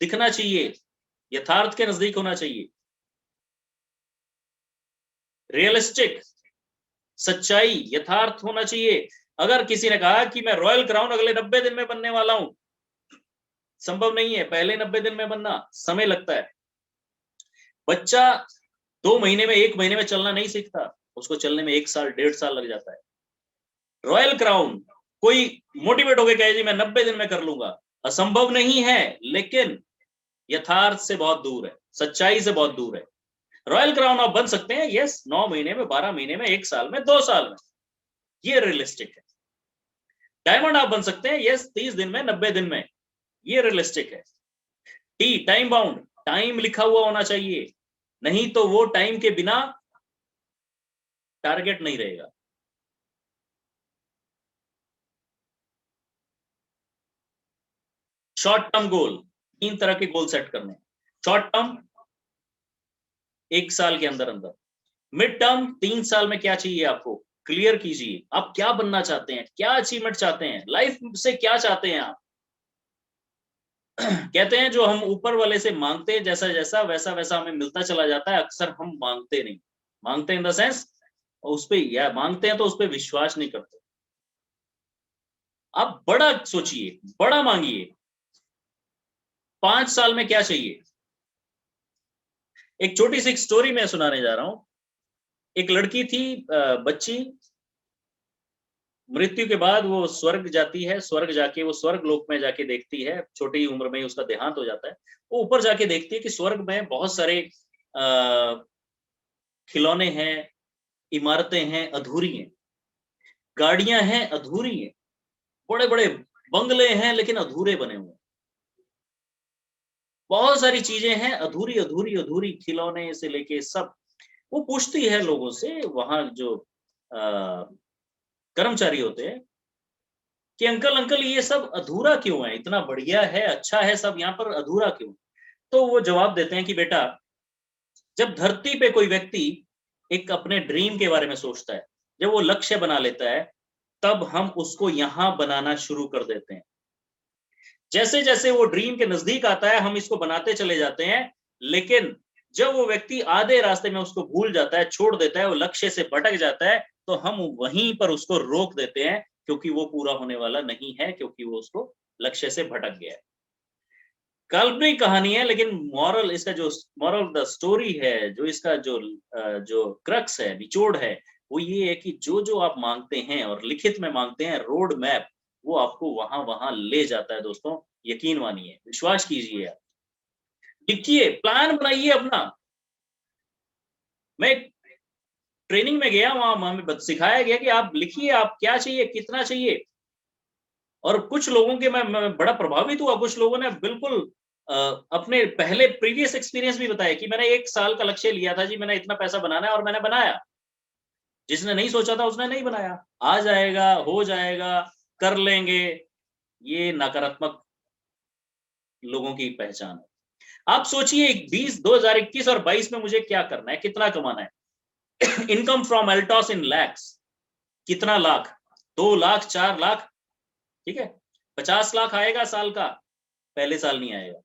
दिखना चाहिए, यथार्थ के नजदीक होना चाहिए। रियलिस्टिक, सच्चाई, यथार्थ होना चाहिए। अगर किसी ने कहा कि मैं रॉयल क्राउन अगले 90 दिन में बनने वाला हूं, संभव नहीं है। पहले 90 दिन में बनना समय लगता है। बच्चा 2 महीने में, 1 महीने में चलना नहीं सीखता, उसको चलने में 1 साल, 1.5 साल लग जाता है। रॉयल क्राउन कोई मोटिवेट होकर कहे जी मैं 90 दिन में कर लूंगा, असंभव नहीं है, लेकिन यथार्थ से बहुत दूर है, सच्चाई से बहुत दूर है। रॉयल क्राउन आप बन सकते हैं, यस, 9 महीने में, 12 महीने में, 1 साल में, 2 साल में, ये रियलिस्टिक है। डायमंड आप बन सकते हैं, यस, 30 दिन में, 90 दिन में, ये रियलिस्टिक है। टी, टाइम बाउंड, टाइम लिखा हुआ होना चाहिए, नहीं तो वो टाइम के बिना टारगेट नहीं रहेगा। शॉर्ट टर्म गोल, 3 तरह के गोल सेट करने। शॉर्ट टर्म, 1 साल के अंदर अंदर। मिड टर्म, 3 साल में क्या चाहिए आपको, क्लियर कीजिए। आप क्या बनना चाहते हैं, क्या अचीवमेंट चाहते हैं, लाइफ से क्या चाहते हैं आप। कहते हैं जो हम ऊपर वाले से मांगते हैं, जैसा जैसा वैसा वैसा हमें मिलता चला जाता है। अक्सर हम मांगते नहीं, मांगते इन द सेंस उस पे, या मांगते हैं तो उस पे विश्वास नहीं करते। आप बड़ा सोचिए, बड़ा मांगिए। 5 साल में क्या चाहिए। एक छोटी सी स्टोरी मैं सुनाने जा रहा हूं। एक लड़की थी, बच्ची, मृत्यु के बाद वो स्वर्ग जाती है। स्वर्ग जाके वो स्वर्ग लोक में जाके देखती है, छोटी ही उम्र में ही उसका देहांत हो जाता है। वो ऊपर जाके देखती है कि स्वर्ग में बहुत सारे खिलौने हैं, इमारतें हैं अधूरी हैं, गाड़ियां हैं अधूरी हैं, बड़े बड़े बंगले हैं लेकिन अधूरे बने हुए हैं। बहुत सारी चीजें हैं अधूरी अधूरी अधूरी, खिलौने से लेके सब। वो पूछती है लोगों से, वहां जो कर्मचारी होते हैं, कि अंकल अंकल ये सब अधूरा क्यों है, इतना बढ़िया है, अच्छा है सब, यहाँ पर अधूरा क्यों। तो वो जवाब देते हैं कि बेटा, जब धरती पे कोई व्यक्ति एक अपने ड्रीम के बारे में सोचता है, जब वो लक्ष्य बना लेता है, तब हम उसको यहां बनाना शुरू कर देते हैं। जैसे जैसे वो ड्रीम के नजदीक आता है, हम इसको बनाते चले जाते हैं। लेकिन जब वो व्यक्ति आधे रास्ते में उसको भूल जाता है, छोड़ देता है, वो लक्ष्य से भटक जाता है, तो हम वहीं पर उसको रोक देते हैं, क्योंकि वो पूरा होने वाला नहीं है, क्योंकि वो उसको लक्ष्य से भटक गया है। काल्पनिक कहानी है, लेकिन मॉरल इसका जो मॉरल द स्टोरी है, जो इसका जो क्रक्स है, निचोड़ है, वो ये है कि जो जो आप मांगते हैं और लिखित में मांगते हैं, रोड मैप वो आपको वहां वहां ले जाता है दोस्तों। यकीन मानिए, विश्वास कीजिए। आप लिखिए, प्लान बनाइए अपना। मैं ट्रेनिंग में गया, वहां हमें सिखाया गया कि आप लिखिए, आप क्या चाहिए, कितना चाहिए। और कुछ लोगों के मैं बड़ा प्रभावित हुआ। कुछ लोगों ने बिल्कुल अपने पहले प्रीवियस एक्सपीरियंस भी बताया कि मैंने 1 साल का लक्ष्य लिया था जी, मैंने इतना पैसा बनाना है और मैंने बनाया। जिसने नहीं सोचा था उसने नहीं बनाया। आ जाएगा, हो जाएगा, कर लेंगे, ये नकारात्मक लोगों की पहचान है। आप सोचिए 2021 और 22 में मुझे क्या करना है, कितना कमाना है। इनकम फ्रॉम एल्टॉस इन लैक्स, कितना लाख, 2 लाख, 4 लाख, ठीक है, 50 लाख आएगा साल का। पहले साल नहीं आएगा,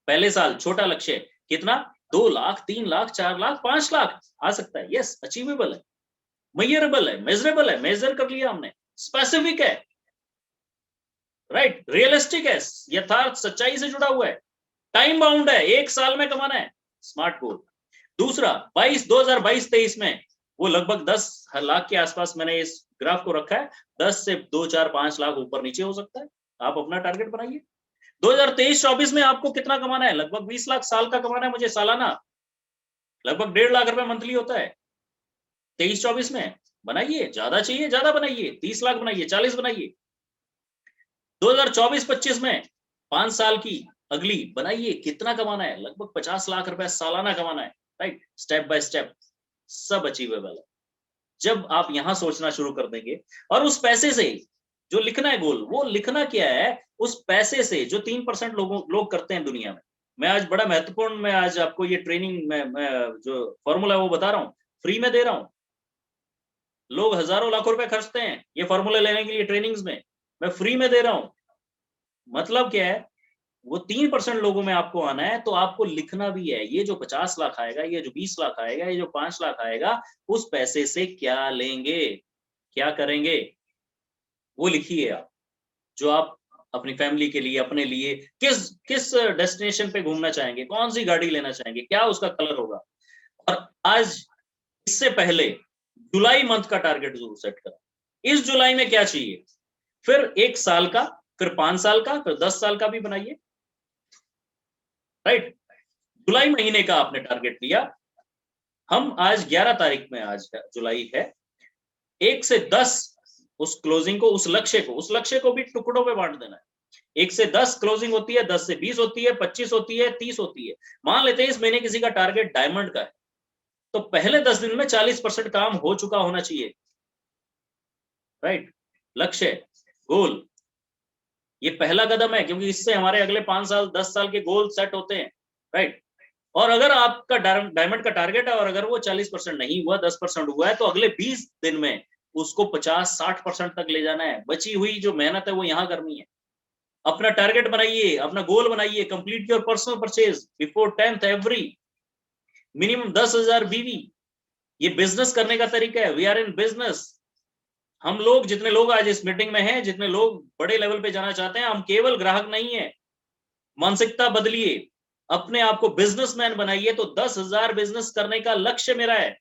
पहले साल छोटा लक्ष्य कितना, 2 लाख, 3 लाख, 4 लाख, 5 लाख आ सकता है। यस, अचीवेबल है, मेजरेबल है, मेजरेबल है, मेजर कर लिया हमने, स्पेसिफिक है, राइट, रियलिस्टिक है, यथार्थ सच्चाई से जुड़ा हुआ है, टाइम बाउंड है, 1 साल में कमाना है, स्मार्ट गोल। दूसरा 2022-23 में वो लगभग 10 लाख के आसपास मैंने इस ग्राफ को रखा है। 10 से 2, 4, 5 लाख ऊपर नीचे हो सकता है। आप अपना टारगेट बनाइए। 2023-24 में आपको कितना कमाना है, लगभग 20 लाख साल का कमाना है मुझे सालाना, लगभग 1.5 लाख रुपए मंथली होता है। 23-24 में बनाइए, ज्यादा चाहिए ज्यादा बनाइए, 30 लाख बनाइए, 40 बनाइए। 2024-25 में 5 साल की अगली बनाइए, कितना कमाना है, लगभग 50 लाख रुपए सालाना कमाना है, राइट, स्टेप बाय स्टेप सब अचीवेबल है। जब आप यहां सोचना शुरू कर देंगे, और उस पैसे से जो लिखना है गोल, वो लिखना क्या है, उस पैसे से जो 3% लोग करते हैं दुनिया में। मैं आज बड़ा महत्वपूर्ण, मैं आज आपको ये ट्रेनिंग मैं जो फॉर्मूला है वो बता रहा हूँ, फ्री में दे रहा हूँ। लोग हजारों लाखों रुपए खर्चते हैं ये फॉर्मूला लेने के लिए ट्रेनिंग्स में, मैं फ्री में दे रहा हूँ। मतलब क्या है, वो 3% लोगों में आपको आना है, तो आपको लिखना भी है, ये जो 50 लाख आएगा, ये जो 20 लाख आएगा, ये जो 5 लाख आएगा, उस पैसे से क्या लेंगे, क्या करेंगे, वो लिखिए आप। जो आप अपनी फैमिली के लिए, अपने लिए किस किस डेस्टिनेशन पे घूमना चाहेंगे, कौन सी गाड़ी लेना चाहेंगे, क्या उसका कलर होगा। और आज इससे पहले जुलाई मंथ का टारगेट जरूर सेट करें, इस जुलाई में क्या चाहिए, फिर 1 साल का, फिर 5 साल का, फिर 10 साल का भी बनाइए, राइट। जुलाई महीने का आपने टारगेट लिया, हम आज 11 तारीख में, आज जुलाई है, 1 से 10 उस क्लोजिंग को, उस लक्ष्य को भी टुकड़ों में बांट देना है। 1 से 10 क्लोजिंग होती है, 10 से 20 होती है, 25 होती है, 30 होती है। मान लेते हैं इस महीने किसी का टारगेट डायमंड का है, तो पहले 10 दिन में 40% काम हो चुका होना चाहिए, राइट। लक्ष्य, गोल, ये पहला कदम है, क्योंकि इससे हमारे अगले 5 साल 10 साल के गोल सेट होते हैं, राइट। और अगर आपका डायमंड का टारगेट है और अगर वो 40% नहीं हुआ, 10% हुआ है, तो अगले 20 दिन में उसको 50-60% तक ले जाना है। बची हुई जो मेहनत है वो यहां करनी है। अपना टारगेट बनाइए, अपना गोल बनाइए, complete your personal purchase before 10th every, minimum 10,000 बीवी। ये बिजनेस करने का तरीका है, वी आर इन बिजनेस। हम लोग, जितने लोग आज इस मीटिंग में हैं, जितने लोग बड़े लेवल पे जाना चाहते हैं, हम केवल ग्राहक नहीं है। मानसिकता बदलिए, अपने आप को बिजनेसमैन बनाइए। तो 10,000 बिजनेस करने का लक्ष्य मेरा है,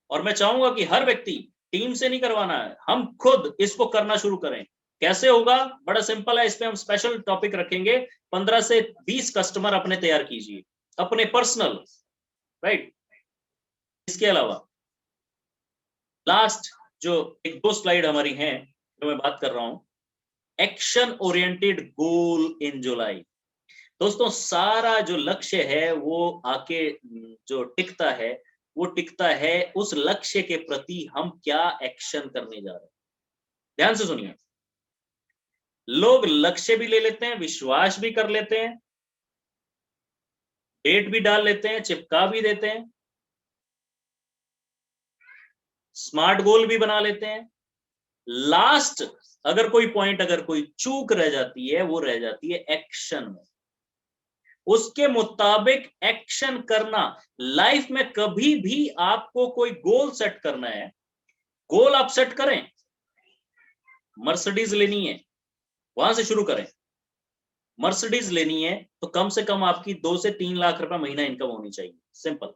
और मैं चाहूंगा कि हर व्यक्ति, टीम से नहीं करवाना है, हम खुद इसको करना शुरू करें। कैसे होगा, बड़ा सिंपल है, इस पे हम स्पेशल टॉपिक रखेंगे। 15 से 20 कस्टमर अपने तैयार कीजिए, अपने पर्सनल, राइट। इसके अलावा लास्ट जो 1-2 स्लाइड हमारी हैं, जो मैं बात कर रहा हूं, एक्शन ओरिएंटेड गोल इन जुलाई। दोस्तों, सारा जो लक्ष्य है वो आके जो टिकता है, वो टिकता है उस लक्ष्य के प्रति हम क्या एक्शन करने जा रहे हैं। ध्यान से सुनिए, लोग लक्ष्य भी ले लेते हैं, विश्वास भी कर लेते हैं, डेट भी डाल लेते हैं, चिपका भी देते हैं, स्मार्ट गोल भी बना लेते हैं। लास्ट अगर कोई पॉइंट, अगर कोई चूक रह जाती है, वो रह जाती है एक्शन में। उसके मुताबिक एक्शन करना। लाइफ में कभी भी आपको कोई गोल सेट करना है, गोल आप सेट करें, मर्सिडीज लेनी है, वहां से शुरू करें। मर्सिडीज लेनी है तो कम से कम आपकी 2 से 3 लाख रुपए महीना इनकम होनी चाहिए, सिंपल।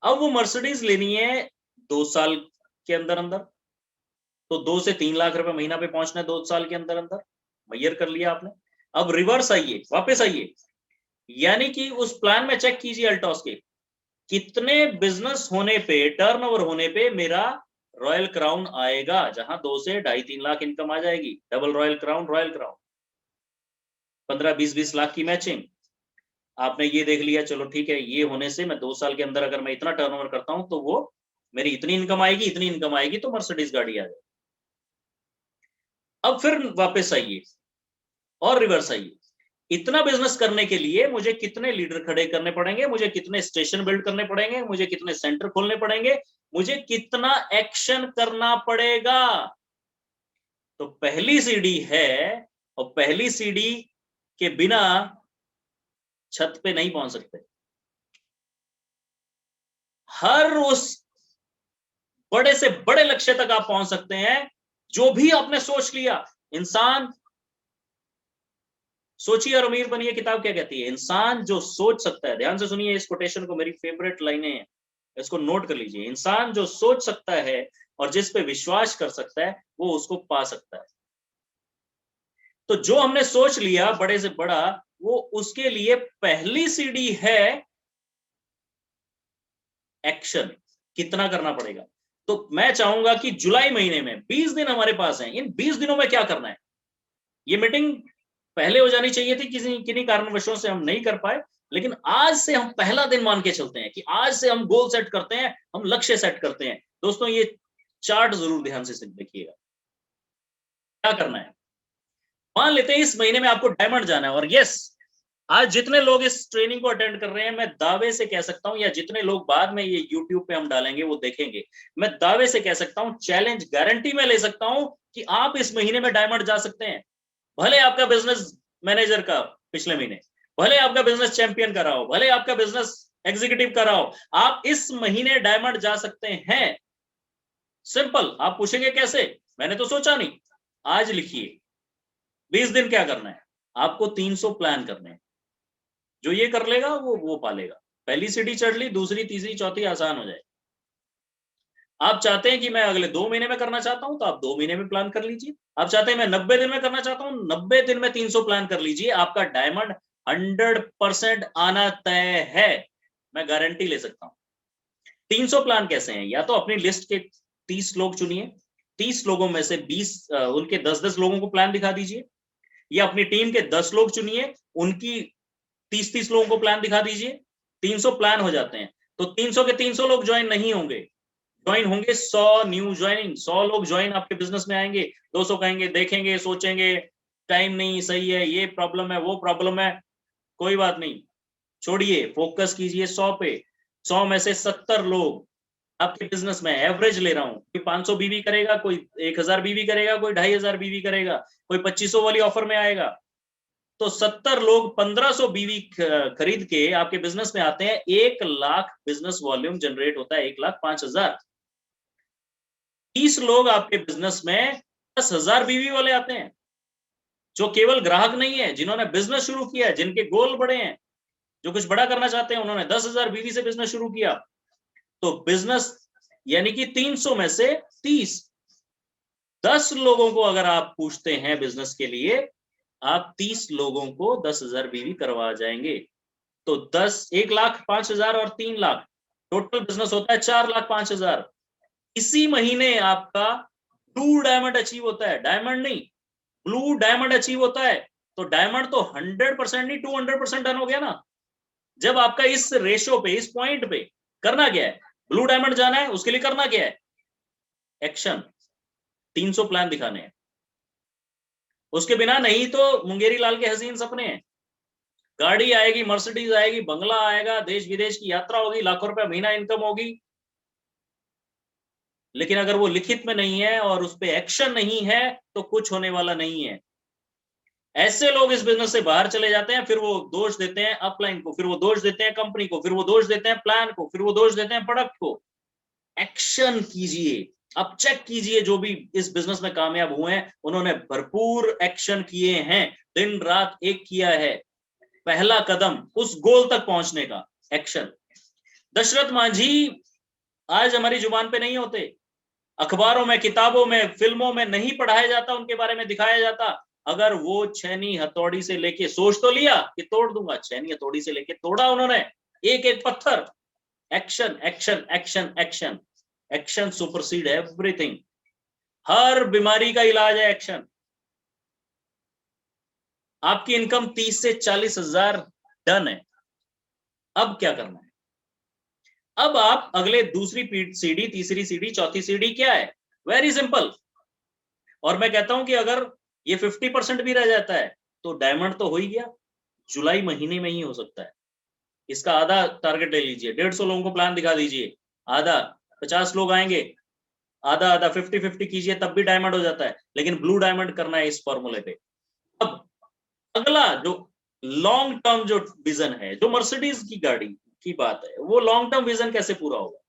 अब वो मर्सिडीज लेनी है 2 साल के अंदर अंदर, तो 2 से 3 लाख रुपए महीना पे पहुंचना है 2 साल के अंदर अंदर, मैयर कर लिया आपने। अब रिवर्स आइए, वापस आइए, यानी कि उस प्लान में चेक कीजिए अल्टॉस के, कितने बिजनेस होने पे, टर्नओवर होने पे मेरा रॉयल क्राउन आएगा, जहां 2 से 2.5-3 लाख इनकम आ जाएगी। डबल रॉयल क्राउन, 15-20 लाख की मैचिंग। आपने ये देख लिया, चलो ठीक है, ये होने से मैं 2 साल के अंदर अगर मैं इतना टर्नओवर करता हूं तो वो मेरी इतनी इनकम आएगी, इतनी इनकम आएगी, तो मर्सिडीज गाड़ी आ जाएगी। अब फिर वापस आइए और रिवर्स आइए, इतना बिजनेस करने के लिए मुझे कितने लीडर खड़े करने पड़ेंगे, मुझे कितने स्टेशन बिल्ड करने पड़ेंगे, मुझे कितने सेंटर खोलने पड़ेंगे, मुझे कितना एक्शन करना पड़ेगा। तो पहली सीढ़ी है, और पहली सीढ़ी के बिना छत पे नहीं पहुंच सकते। हर उस बड़े से बड़े लक्ष्य तक आप पहुंच सकते हैं जो भी आपने सोच लिया। इंसान, सोचिए और अमीर बनिए किताब क्या कहती है, इंसान जो सोच सकता है, ध्यान से सुनिए इस कोटेशन को, मेरी फेवरेट लाइनें हैं, इसको नोट कर लीजिए। इंसान जो सोच सकता है और जिस पे विश्वास कर सकता है, वो उसको पा सकता है। तो जो हमने सोच लिया बड़े से बड़ा, वो उसके लिए पहली सीढ़ी है एक्शन। कितना करना पड़ेगा। तो मैं चाहूंगा कि जुलाई महीने में 20 दिन हमारे पास हैं, इन 20 दिनों में क्या करना है। ये मीटिंग पहले हो जानी चाहिए थी, किन्हीं कारणवशों से हम नहीं कर पाए, लेकिन आज से हम पहला दिन मान के चलते हैं कि आज से हम गोल सेट करते हैं, हम लक्ष्य सेट करते हैं। दोस्तों ये चार्ट जरूर ध्यान से देखिएगा। क्या करना है, मान लेते हैं इस महीने में आपको डायमंड जाना है, और यस, आज जितने लोग इस ट्रेनिंग को अटेंड कर रहे हैं, मैं दावे से कह सकता हूं, या जितने लोग बाद में ये YouTube पे हम डालेंगे वो देखेंगे, मैं दावे से कह सकता हूं, चैलेंज गारंटी में ले सकता हूं कि आप इस महीने में डायमंड जा सकते हैं। भले आपका बिजनेस मैनेजर का पिछले महीने, भले आपका बिजनेस चैंपियन का रहा हो, भले आपका बिजनेस एग्जीक्यूटिव का रहा हो, आप इस महीने डायमंड जा सकते हैं। सिंपल। आप पूछेंगे कैसे, मैंने तो सोचा नहीं। आज लिखिए 20 दिन क्या करना है, आपको 300 प्लान करने हैं। जो ये कर लेगा वो पालेगा। पहली सीढ़ी चढ़ ली, दूसरी तीसरी चौथी आसान हो जाए। आप चाहते हैं कि मैं अगले 2 महीने में करना चाहता हूं, तो आप 2 महीने में प्लान कर लीजिए। आप चाहते हैं मैं 90 दिन में करना चाहता हूं, 90 दिन में 300 प्लान कर लीजिए। आपका डायमंड 100% आना तय है, मैं गारंटी ले सकता हूं। 300 प्लान कैसे हैं, या तो अपनी लिस्ट के 30 लोग चुनिए, 30 लोगों में से 20 उनके 10-10 लोगों को प्लान दिखा दीजिए, या अपनी टीम के 10 लोग चुनिए, उनकी 30-30 लोगों को प्लान दिखा दीजिए। 300 प्लान हो जाते हैं। तो 300 के 300 लोग ज्वाइन नहीं होंगे, ज्वाइन होंगे 100 न्यू ज्वाइनिंग। 100 लोग ज्वाइन आपके बिजनेस में आएंगे। 200 कहेंगे, देखेंगे, सोचेंगे, टाइम नहीं सही है, ये प्रॉब्लम है, वो प्रॉब्लम है। कोई बात नहीं, छोड़िए, फोकस कीजिए 100 पे। 100 में से 70 लोग आपके बिजनेस में, एवरेज ले रहा हूं, कोई 500 बीवी करेगा, कोई 1000 बीवी करेगा, कोई 2500 बीवी करेगा, कोई 2500 वाली ऑफर में आएगा। तो 70 लोग 1500 बीवी खरीद के आपके बिजनेस में आते हैं। 1 लाख बिजनेस वॉल्यूम जनरेट होता है, 1,05,000। 30 लोग आपके बिजनेस में 10,000 बीवी वाले आते हैं, जो केवल ग्राहक नहीं है, जिन्होंने बिजनेस शुरू किया है, जिनके गोल बड़े हैं, जो कुछ बड़ा करना चाहते हैं, उन्होंने 10,000 बीवी से बिजनेस शुरू किया। तो बिजनेस यानी कि 300 में से 30, 10 लोगों को अगर आप पूछते हैं बिजनेस के लिए, आप 30 लोगों को 10,000 बीवी करवा जाएंगे। तो 10, 1,05,000 और 3 लाख, टोटल बिजनेस होता है 4,05,000। इसी महीने आपका ब्लू डायमंड अचीव होता है, डायमंड नहीं, ब्लू डायमंड अचीव होता है। तो डायमंड तो 100% नहीं, 200% डन हो गया ना। जब आपका इस रेशो पे, इस पॉइंट पे करना क्या है, ब्लू डायमंड जाना है, उसके लिए करना क्या है, एक्शन। 300 प्लान दिखाने हैं, उसके बिना नहीं तो मुंगेरी लाल के हसीन सपने हैं। गाड़ी आएगी, मर्सिडीज आएगी, बंगला आएगा, देश विदेश की यात्रा होगी, लाखों रुपए महीना इनकम होगी, लेकिन अगर वो लिखित में नहीं है और उस पर एक्शन नहीं है तो कुछ होने वाला नहीं है। ऐसे लोग इस बिजनेस से बाहर चले जाते हैं, फिर वो दोष देते हैं अपलाइन को, फिर वो दोष देते हैं कंपनी को, फिर वो दोष देते हैं प्लान को, फिर वो दोष देते हैं प्रोडक्ट को। एक्शन कीजिए। अब चेक कीजिए, जो भी इस बिजनेस में कामयाब हुए हैं, उन्होंने भरपूर एक्शन किए हैं, दिन रात एक किया है। पहला कदम उस गोल तक पहुंचने का, एक्शन। दशरथ मांझी आज हमारी जुबान पे नहीं होते, अखबारों में, किताबों में, फिल्मों में नहीं पढ़ाया जाता, उनके बारे में दिखाया जाता। अगर वो छैनी हथौड़ी से लेके, सोच तो लिया कि तोड़ दूंगा, छैनी हथौड़ी से लेके तोड़ा उन्होंने एक एक पत्थर। Action, action, action, action. Action supersede everything. हर बीमारी का इलाज है एक्शन। आपकी इनकम 30 से 40,000 डन है। अब क्या करना है, अब आप अगले दूसरी सीढ़ी, तीसरी सीढ़ी, चौथी सीढ़ी क्या है, वेरी सिंपल। और मैं कहता हूं कि अगर ये 50% भी रह जाता है तो डायमंड तो हो ही गया, जुलाई महीने में ही हो सकता है। इसका आधा टारगेट ले लीजिए, 150 लोगों को प्लान दिखा दीजिए, आधा 50 लोग आएंगे, आधा आधा 50-50 कीजिए, तब भी डायमंड हो जाता है। लेकिन ब्लू डायमंड करना है इस फॉर्मूले पे। अब अगला जो लॉन्ग टर्म जो विजन है, जो मर्सिडीज की गाड़ी की बात है, वो लॉन्ग टर्म विजन कैसे पूरा होगा,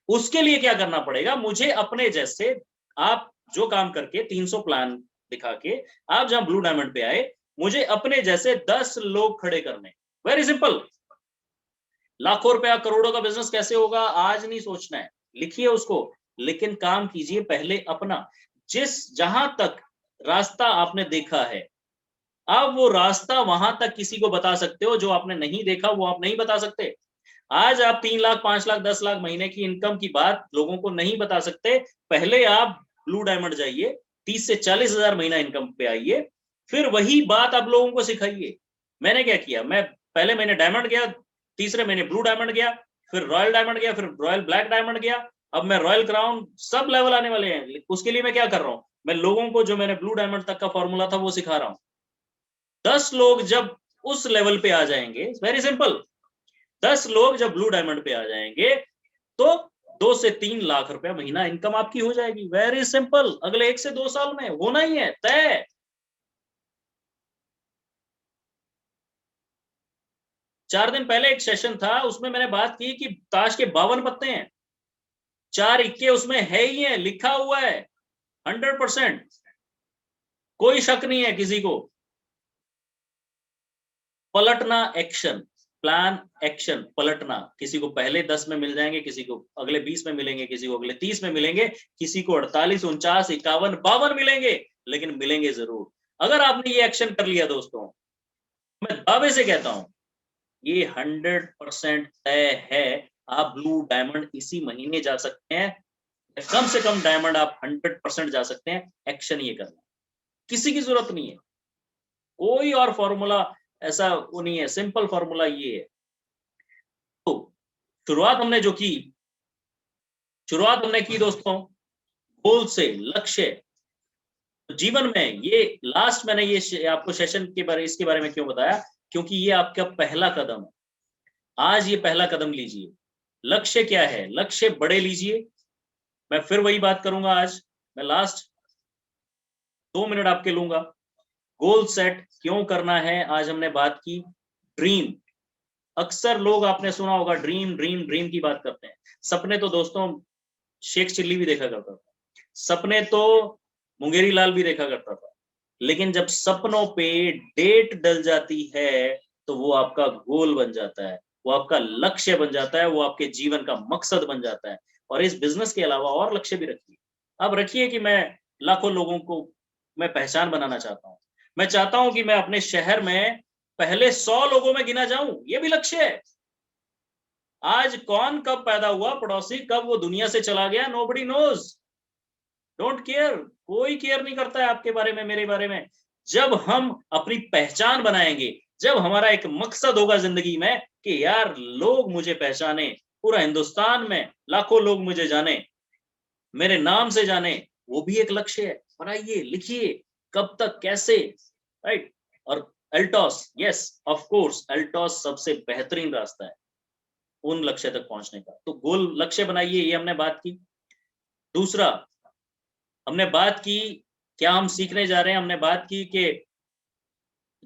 उसके लिए क्या करना पड़ेगा, मुझे अपने जैसे, आप जो काम करके 300 प्लान दिखा के आप जहां ब्लू डायमंड पे आए, मुझे अपने जैसे 10 लोग खड़े करने। Very simple. लाखों रुपया, करोड़ों का बिजनेस कैसे होगा आज नहीं सोचना है, लिखिए उसको, लेकिन काम कीजिए पहले अपना। जहां तक रास्ता आपने देखा है, आप वो रास्ता वहां तक किसी को बता सकते हो, जो आपने नहीं देखा वो आप नहीं बता सकते। आज आप 3 लाख, 5 लाख, 10 लाख महीने की इनकम की बात लोगों को नहीं बता सकते। पहले आप ब्लू डायमंड जाइए, 30 से 40 हजार महीना इनकम पे आइए, फिर वही बात आप लोगों को सिखाइए। मैंने क्या किया, मैं पहले महीने डायमंड गया, तीसरे महीने ब्लू डायमंड गया, फिर रॉयल डायमंड गया, फिर रॉयल ब्लैक डायमंड गया, अब मैं रॉयल क्राउन, सब लेवल आने वाले हैं। उसके लिए मैं क्या कर रहा हूँ, मैं लोगों को जो मैंने ब्लू डायमंड तक का फॉर्मूला था वो सिखा रहा हूँ। 10 लोग जब उस लेवल पे आ जाएंगे, वेरी सिंपल, 10 लोग जब ब्लू डायमंड पे आ जाएंगे तो 2 से 3 लाख रुपए महीना इनकम आपकी हो जाएगी। वेरी सिंपल, अगले 1 से 2 साल में होना ही है तय। 4 दिन पहले एक सेशन था, उसमें मैंने बात की कि ताश के 52 पत्ते हैं, 4 इक्के उसमें है ही है, लिखा हुआ है 100%, कोई शक नहीं है किसी को। पलटना एक्शन, प्लान एक्शन, पलटना, किसी को पहले 10 में मिल जाएंगे, किसी को अगले 20 में मिलेंगे, किसी को अगले 30 में मिलेंगे, किसी को 48, 49, 51, 52 मिलेंगे, लेकिन मिलेंगे जरूर। अगर आपने ये एक्शन कर लिया दोस्तों, मैं दावे से कहता हूं ये 100% तय है। आप ब्लू डायमंड इसी महीने जा सकते हैं, कम से कम डायमंड आप 100% जा सकते हैं। एक्शन ये करना, किसी की जरूरत नहीं है, कोई और फॉर्मूला ऐसा वो नहीं है, सिंपल फॉर्मूला ये है। तो शुरुआत हमने जो की, शुरुआत हमने की दोस्तों गोल से, लक्ष्य। जीवन में ये लास्ट मैंने ये आपको सेशन के बारे, इसके बारे में क्यों बताया, क्योंकि ये आपका पहला कदम है। आज ये पहला कदम लीजिए। लक्ष्य क्या है, लक्ष्य बड़े लीजिए। मैं फिर वही बात करूंगा आज, मैं लास्ट 2 मिनट आपके लूंगा। गोल सेट क्यों करना है, आज हमने बात की। ड्रीम, अक्सर लोग आपने सुना होगा ड्रीम ड्रीम ड्रीम की बात करते हैं। सपने तो दोस्तों शेख चिल्ली भी देखा करता था, सपने तो मुंगेरी लाल भी देखा करता था, लेकिन जब सपनों पे डेट डल जाती है तो वो आपका गोल बन जाता है, वो आपका लक्ष्य बन जाता है, वो आपके जीवन का मकसद बन जाता है। और इस बिजनेस के अलावा और लक्ष्य भी रखिए। अब रखिए कि मैं लाखों लोगों को मैं पहचान बनाना चाहता हूँ, मैं चाहता हूं कि मैं अपने शहर में पहले 100 लोगों में गिना जाऊं, ये भी लक्ष्य है। आज कौन कब पैदा हुआ, पड़ोसी कब वो दुनिया से चला गया, नोबडी नोज, डोंट केयर, कोई केयर नहीं करता है आपके बारे में, मेरे बारे में। जब हम अपनी पहचान बनाएंगे, जब हमारा एक मकसद होगा जिंदगी में कि यार लोग मुझे पहचाने, पूरा हिंदुस्तान में लाखों लोग मुझे जाने, मेरे नाम से जाने, वो भी एक लक्ष्य है। बनाइए, लिखिए, कब तक, कैसे, राइट। और Altos, yes of course, Altos सबसे बेहतरीन रास्ता है उन लक्ष्य तक पहुंचने का। तो गोल लक्ष्य बनाइए, ये हमने बात की। दूसरा हमने बात की, क्या हम सीखने जा रहे हैं, हमने बात की कि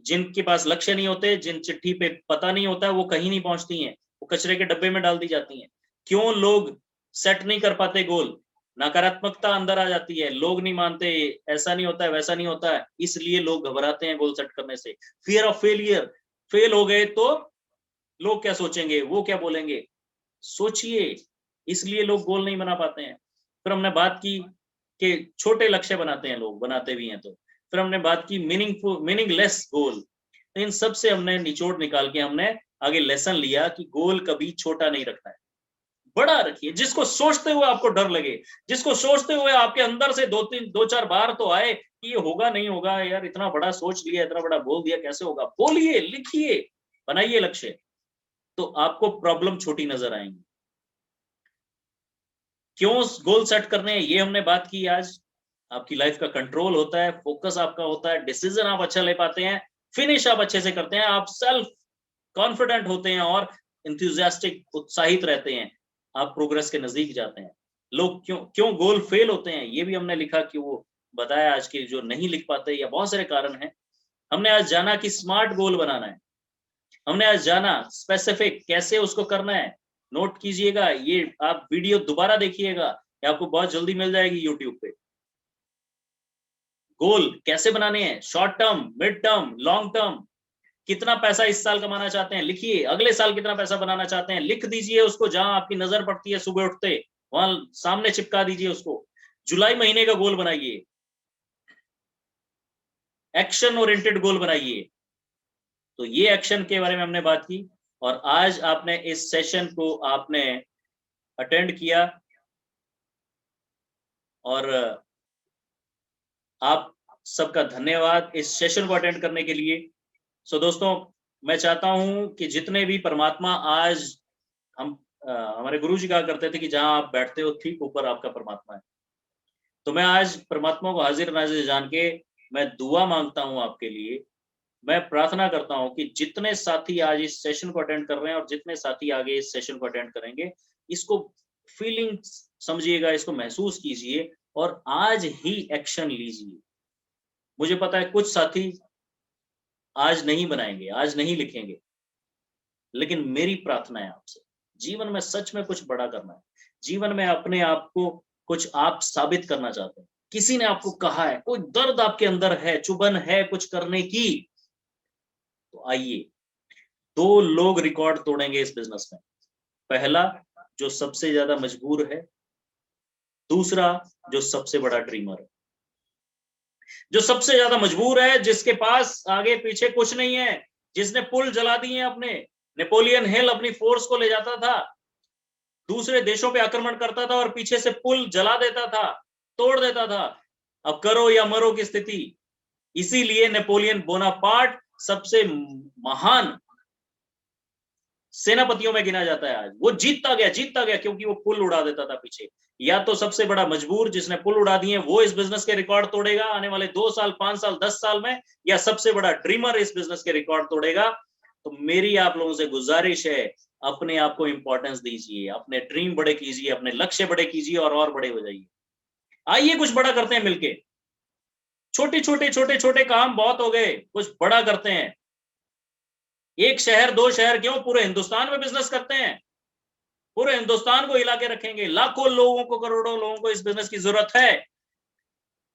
जिनके पास लक्ष्य नहीं होते, जिन चिट्ठी पे पता नहीं होता है, वो कहीं नहीं पहुंचती हैं, वो कचरे के डब्बे में डाल दी जाती हैं। क्यों लोग सेट नहीं कर पाते गोल, नकारात्मकता अंदर आ जाती है, लोग नहीं मानते, ऐसा नहीं होता है, वैसा नहीं होता है, इसलिए लोग घबराते हैं गोल सेट करने से। फियर ऑफ फेलियर, फेल हो गए तो लोग क्या सोचेंगे, वो क्या बोलेंगे, सोचिए, इसलिए लोग गोल नहीं बना पाते हैं। फिर हमने बात की कि छोटे लक्ष्य बनाते हैं लोग, बनाते भी हैं तो। फिर हमने बात की मीनिंगफुल, मीनिंगलेस गोल। तो इन सब से हमने निचोड़ निकाल के हमने आगे लेसन लिया कि गोल कभी छोटा नहीं रखना है, बड़ा रखिए, जिसको सोचते हुए आपको डर लगे, जिसको सोचते हुए आपके अंदर से 2-4 बार तो आए कि ये होगा नहीं होगा, यार इतना बड़ा सोच लिया, इतना बड़ा बोल दिया, कैसे होगा। बोलिए, लिखिए, बनाइए लक्ष्य, तो आपको प्रॉब्लम छोटी नजर आएंगी। क्यों गोल सेट करने हैं, ये हमने बात की आज। आपकी लाइफ का कंट्रोल होता है, फोकस आपका होता है, डिसीजन आप अच्छा ले पाते हैं, फिनिश आप अच्छे से करते हैं, आप सेल्फ कॉन्फिडेंट होते हैं और इंथुजियास्टिक, उत्साहित रहते हैं, आप प्रोग्रेस के नजदीक जाते हैं। लोग क्यों क्यों गोल फेल होते हैं, ये भी हमने लिखा कि वो बताया आज के जो नहीं लिख पाते, या बहुत सारे कारण हैं। हमने आज जाना कि स्मार्ट गोल बनाना है, हमने आज जाना स्पेसिफिक कैसे उसको करना है। नोट कीजिएगा, ये आप वीडियो दोबारा देखिएगा, ये आपको बहुत जल्दी मिल जाएगी यूट्यूब पे। गोल कैसे बनाने हैं, short term, mid term, long term. कितना पैसा इस साल कमाना चाहते हैं, लिखिए। अगले साल कितना पैसा बनाना चाहते हैं, लिख दीजिए उसको, जहां आपकी नजर पड़ती है सुबह उठते वहां सामने चिपका दीजिए उसको। जुलाई महीने का गोल बनाइए, एक्शन ओरिएंटेड गोल बनाइए। तो ये एक्शन के बारे में हमने बात की। और आज आपने इस सेशन को आपने अटेंड किया और आप सबका धन्यवाद इस सेशन को अटेंड करने के लिए। सो दोस्तों, मैं चाहता हूं कि जितने भी परमात्मा आज हम हमारे गुरुजी कहा करते थे कि जहां आप बैठते हो ठीक ऊपर आपका परमात्मा है। तो मैं आज परमात्मा को हाजिर नाजिर जान के मैं दुआ मांगता हूं आपके लिए। मैं प्रार्थना करता हूं कि जितने साथी आज इस सेशन को अटेंड कर रहे हैं और जितने साथी आगे इस सेशन को अटेंड करेंगे, इसको फीलिंग समझिएगा, इसको महसूस कीजिए और आज ही एक्शन लीजिए। मुझे पता है कुछ साथी आज नहीं बनाएंगे, आज नहीं लिखेंगे, लेकिन मेरी प्रार्थना है आपसे, जीवन में सच में कुछ बड़ा करना है, जीवन में अपने आप को कुछ आप साबित करना चाहते हैं, किसी ने आपको कहा है, कोई दर्द आपके अंदर है, चुभन है कुछ करने की, तो आइए। 2 लोग रिकॉर्ड तोड़ेंगे इस बिजनेस में। पहला, जो सबसे ज्यादा मजबूर है, दूसरा जो सबसे बड़ा ड्रीमर है। जो सबसे ज्यादा मजबूर है, जिसके पास आगे पीछे कुछ नहीं है, जिसने पुल जला दिए अपने, नेपोलियन हिल अपनी फोर्स को ले जाता था, दूसरे देशों पे आक्रमण करता था और पीछे से पुल जला देता था, तोड़ देता था। अब करो या मरो की स्थिति। इसीलिए नेपोलियन बोनापार्ट सबसे महान सेनापतियों में गिना जाता है। आज वो जीतता गया क्योंकि वो पुल उड़ा देता था पीछे। या तो सबसे बड़ा मजबूर जिसने पुल उड़ा दिए वो इस बिजनेस के रिकॉर्ड तोड़ेगा आने वाले 2 साल, 5 साल, 10 साल में, या सबसे बड़ा ड्रीमर इस बिजनेस के रिकॉर्ड तोड़ेगा। तो मेरी आप लोगों से गुजारिश है, अपने आप को इंपॉर्टेंस दीजिए, अपने ड्रीम बड़े कीजिए, अपने लक्ष्य बड़े कीजिए और बड़े हो जाइए। आइए कुछ बड़ा करते हैं मिलके। छोटे छोटे काम बहुत हो गए, कुछ बड़ा करते हैं। 1 शहर 2 शहर क्यों, पूरे हिंदुस्तान में बिजनेस करते हैं। पूरे हिंदुस्तान को हिला के रखेंगे। लाखों लोगों को, करोड़ों लोगों को इस बिजनेस की जरूरत है।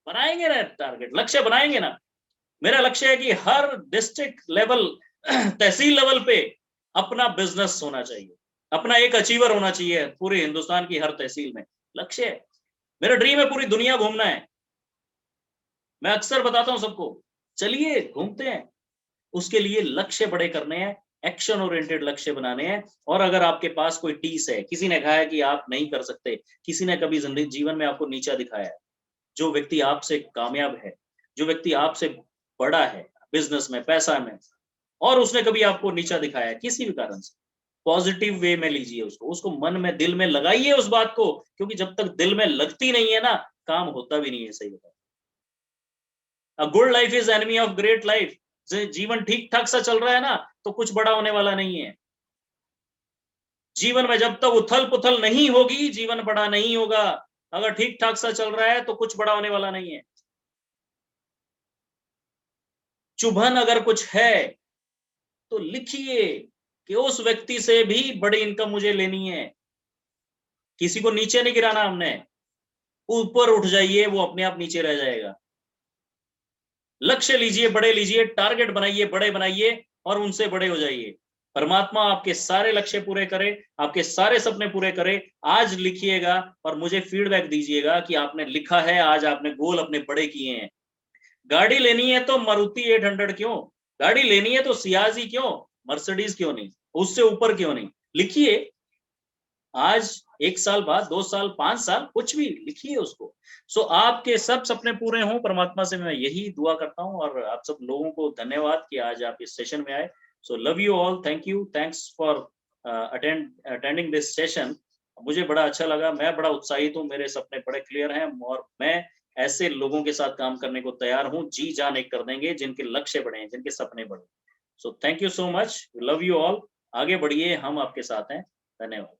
बनाएंगे ना टारगेट, लक्ष्य बनाएंगे ना। मेरा लक्ष्य है कि हर डिस्ट्रिक्ट लेवल तहसील लेवल पे अपना बिजनेस होना चाहिए, अपना एक अचीवर होना चाहिए पूरे हिंदुस्तान की हर तहसील में। लक्ष्य है, मेरा ड्रीम है पूरी दुनिया घूमना है। मैं अक्सर बताता हूं सबको, चलिए घूमते हैं। उसके लिए लक्ष्य बड़े करने हैं, एक्शन ओरिएंटेड लक्ष्य बनाने हैं। और अगर आपके पास कोई टीस है, किसी ने कहा है कि आप नहीं कर सकते, किसी ने कभी जिंदगी जीवन में आपको नीचा दिखाया है, जो व्यक्ति आपसे कामयाब है, जो व्यक्ति आपसे बड़ा है बिजनेस में, पैसा में, और उसने कभी आपको नीचा दिखाया है किसी भी कारण से, पॉजिटिव वे में लीजिए उसको, उसको मन में, दिल में लगाइए उस बात को, क्योंकि जब तक दिल में लगती नहीं है ना, काम होता भी नहीं है। सही बताया, a good life is enemy of great life. जीवन ठीक ठाक सा चल रहा है ना, तो कुछ बड़ा होने वाला नहीं है। जीवन में जब तक उथल पुथल नहीं होगी, जीवन बड़ा नहीं होगा। अगर ठीक ठाक सा चल रहा है तो कुछ बड़ा होने वाला नहीं है। चुभन अगर कुछ है तो लिखिए कि उस व्यक्ति से भी बड़ी इनकम मुझे लेनी है। किसी को नीचे नहीं गिराना हमने, ऊपर उठ जाइए, वो अपने आप नीचे रह जाएगा। लक्ष्य लीजिए, बड़े लीजिए, टारगेट बनाइए, बड़े बनाइए और उनसे बड़े हो जाइए। परमात्मा आपके सारे लक्ष्य पूरे करे, आपके सारे सपने पूरे करे। आज लिखिएगा और मुझे फीडबैक दीजिएगा कि आपने लिखा है, आज आपने गोल अपने बड़े किए हैं। गाड़ी लेनी है तो मारुति 800 क्यों, गाड़ी लेनी है तो सियाज ही क्यों, मर्सिडीज क्यों नहीं, उससे ऊपर क्यों नहीं। लिखिए, आज 1 साल बाद, 2 साल, 5 साल, कुछ भी लिखिए उसको। सो आपके सब सपने पूरे हों, परमात्मा से मैं यही दुआ करता हूं। और आप सब लोगों को धन्यवाद कि आज आप इस सेशन में आए। So love you all, thank you, thanks for attending this session. मुझे बड़ा अच्छा लगा, मैं बड़ा उत्साहित हूँ, मेरे सपने बड़े क्लियर हैं और मैं ऐसे लोगों के साथ काम करने को तैयार हूँ, जी जान एक कर देंगे, जिनके लक्ष्य बड़े हैं, जिनके सपने बड़े। So thank you so much, love you all. आगे बढ़िए, हम आपके साथ हैं। धन्यवाद।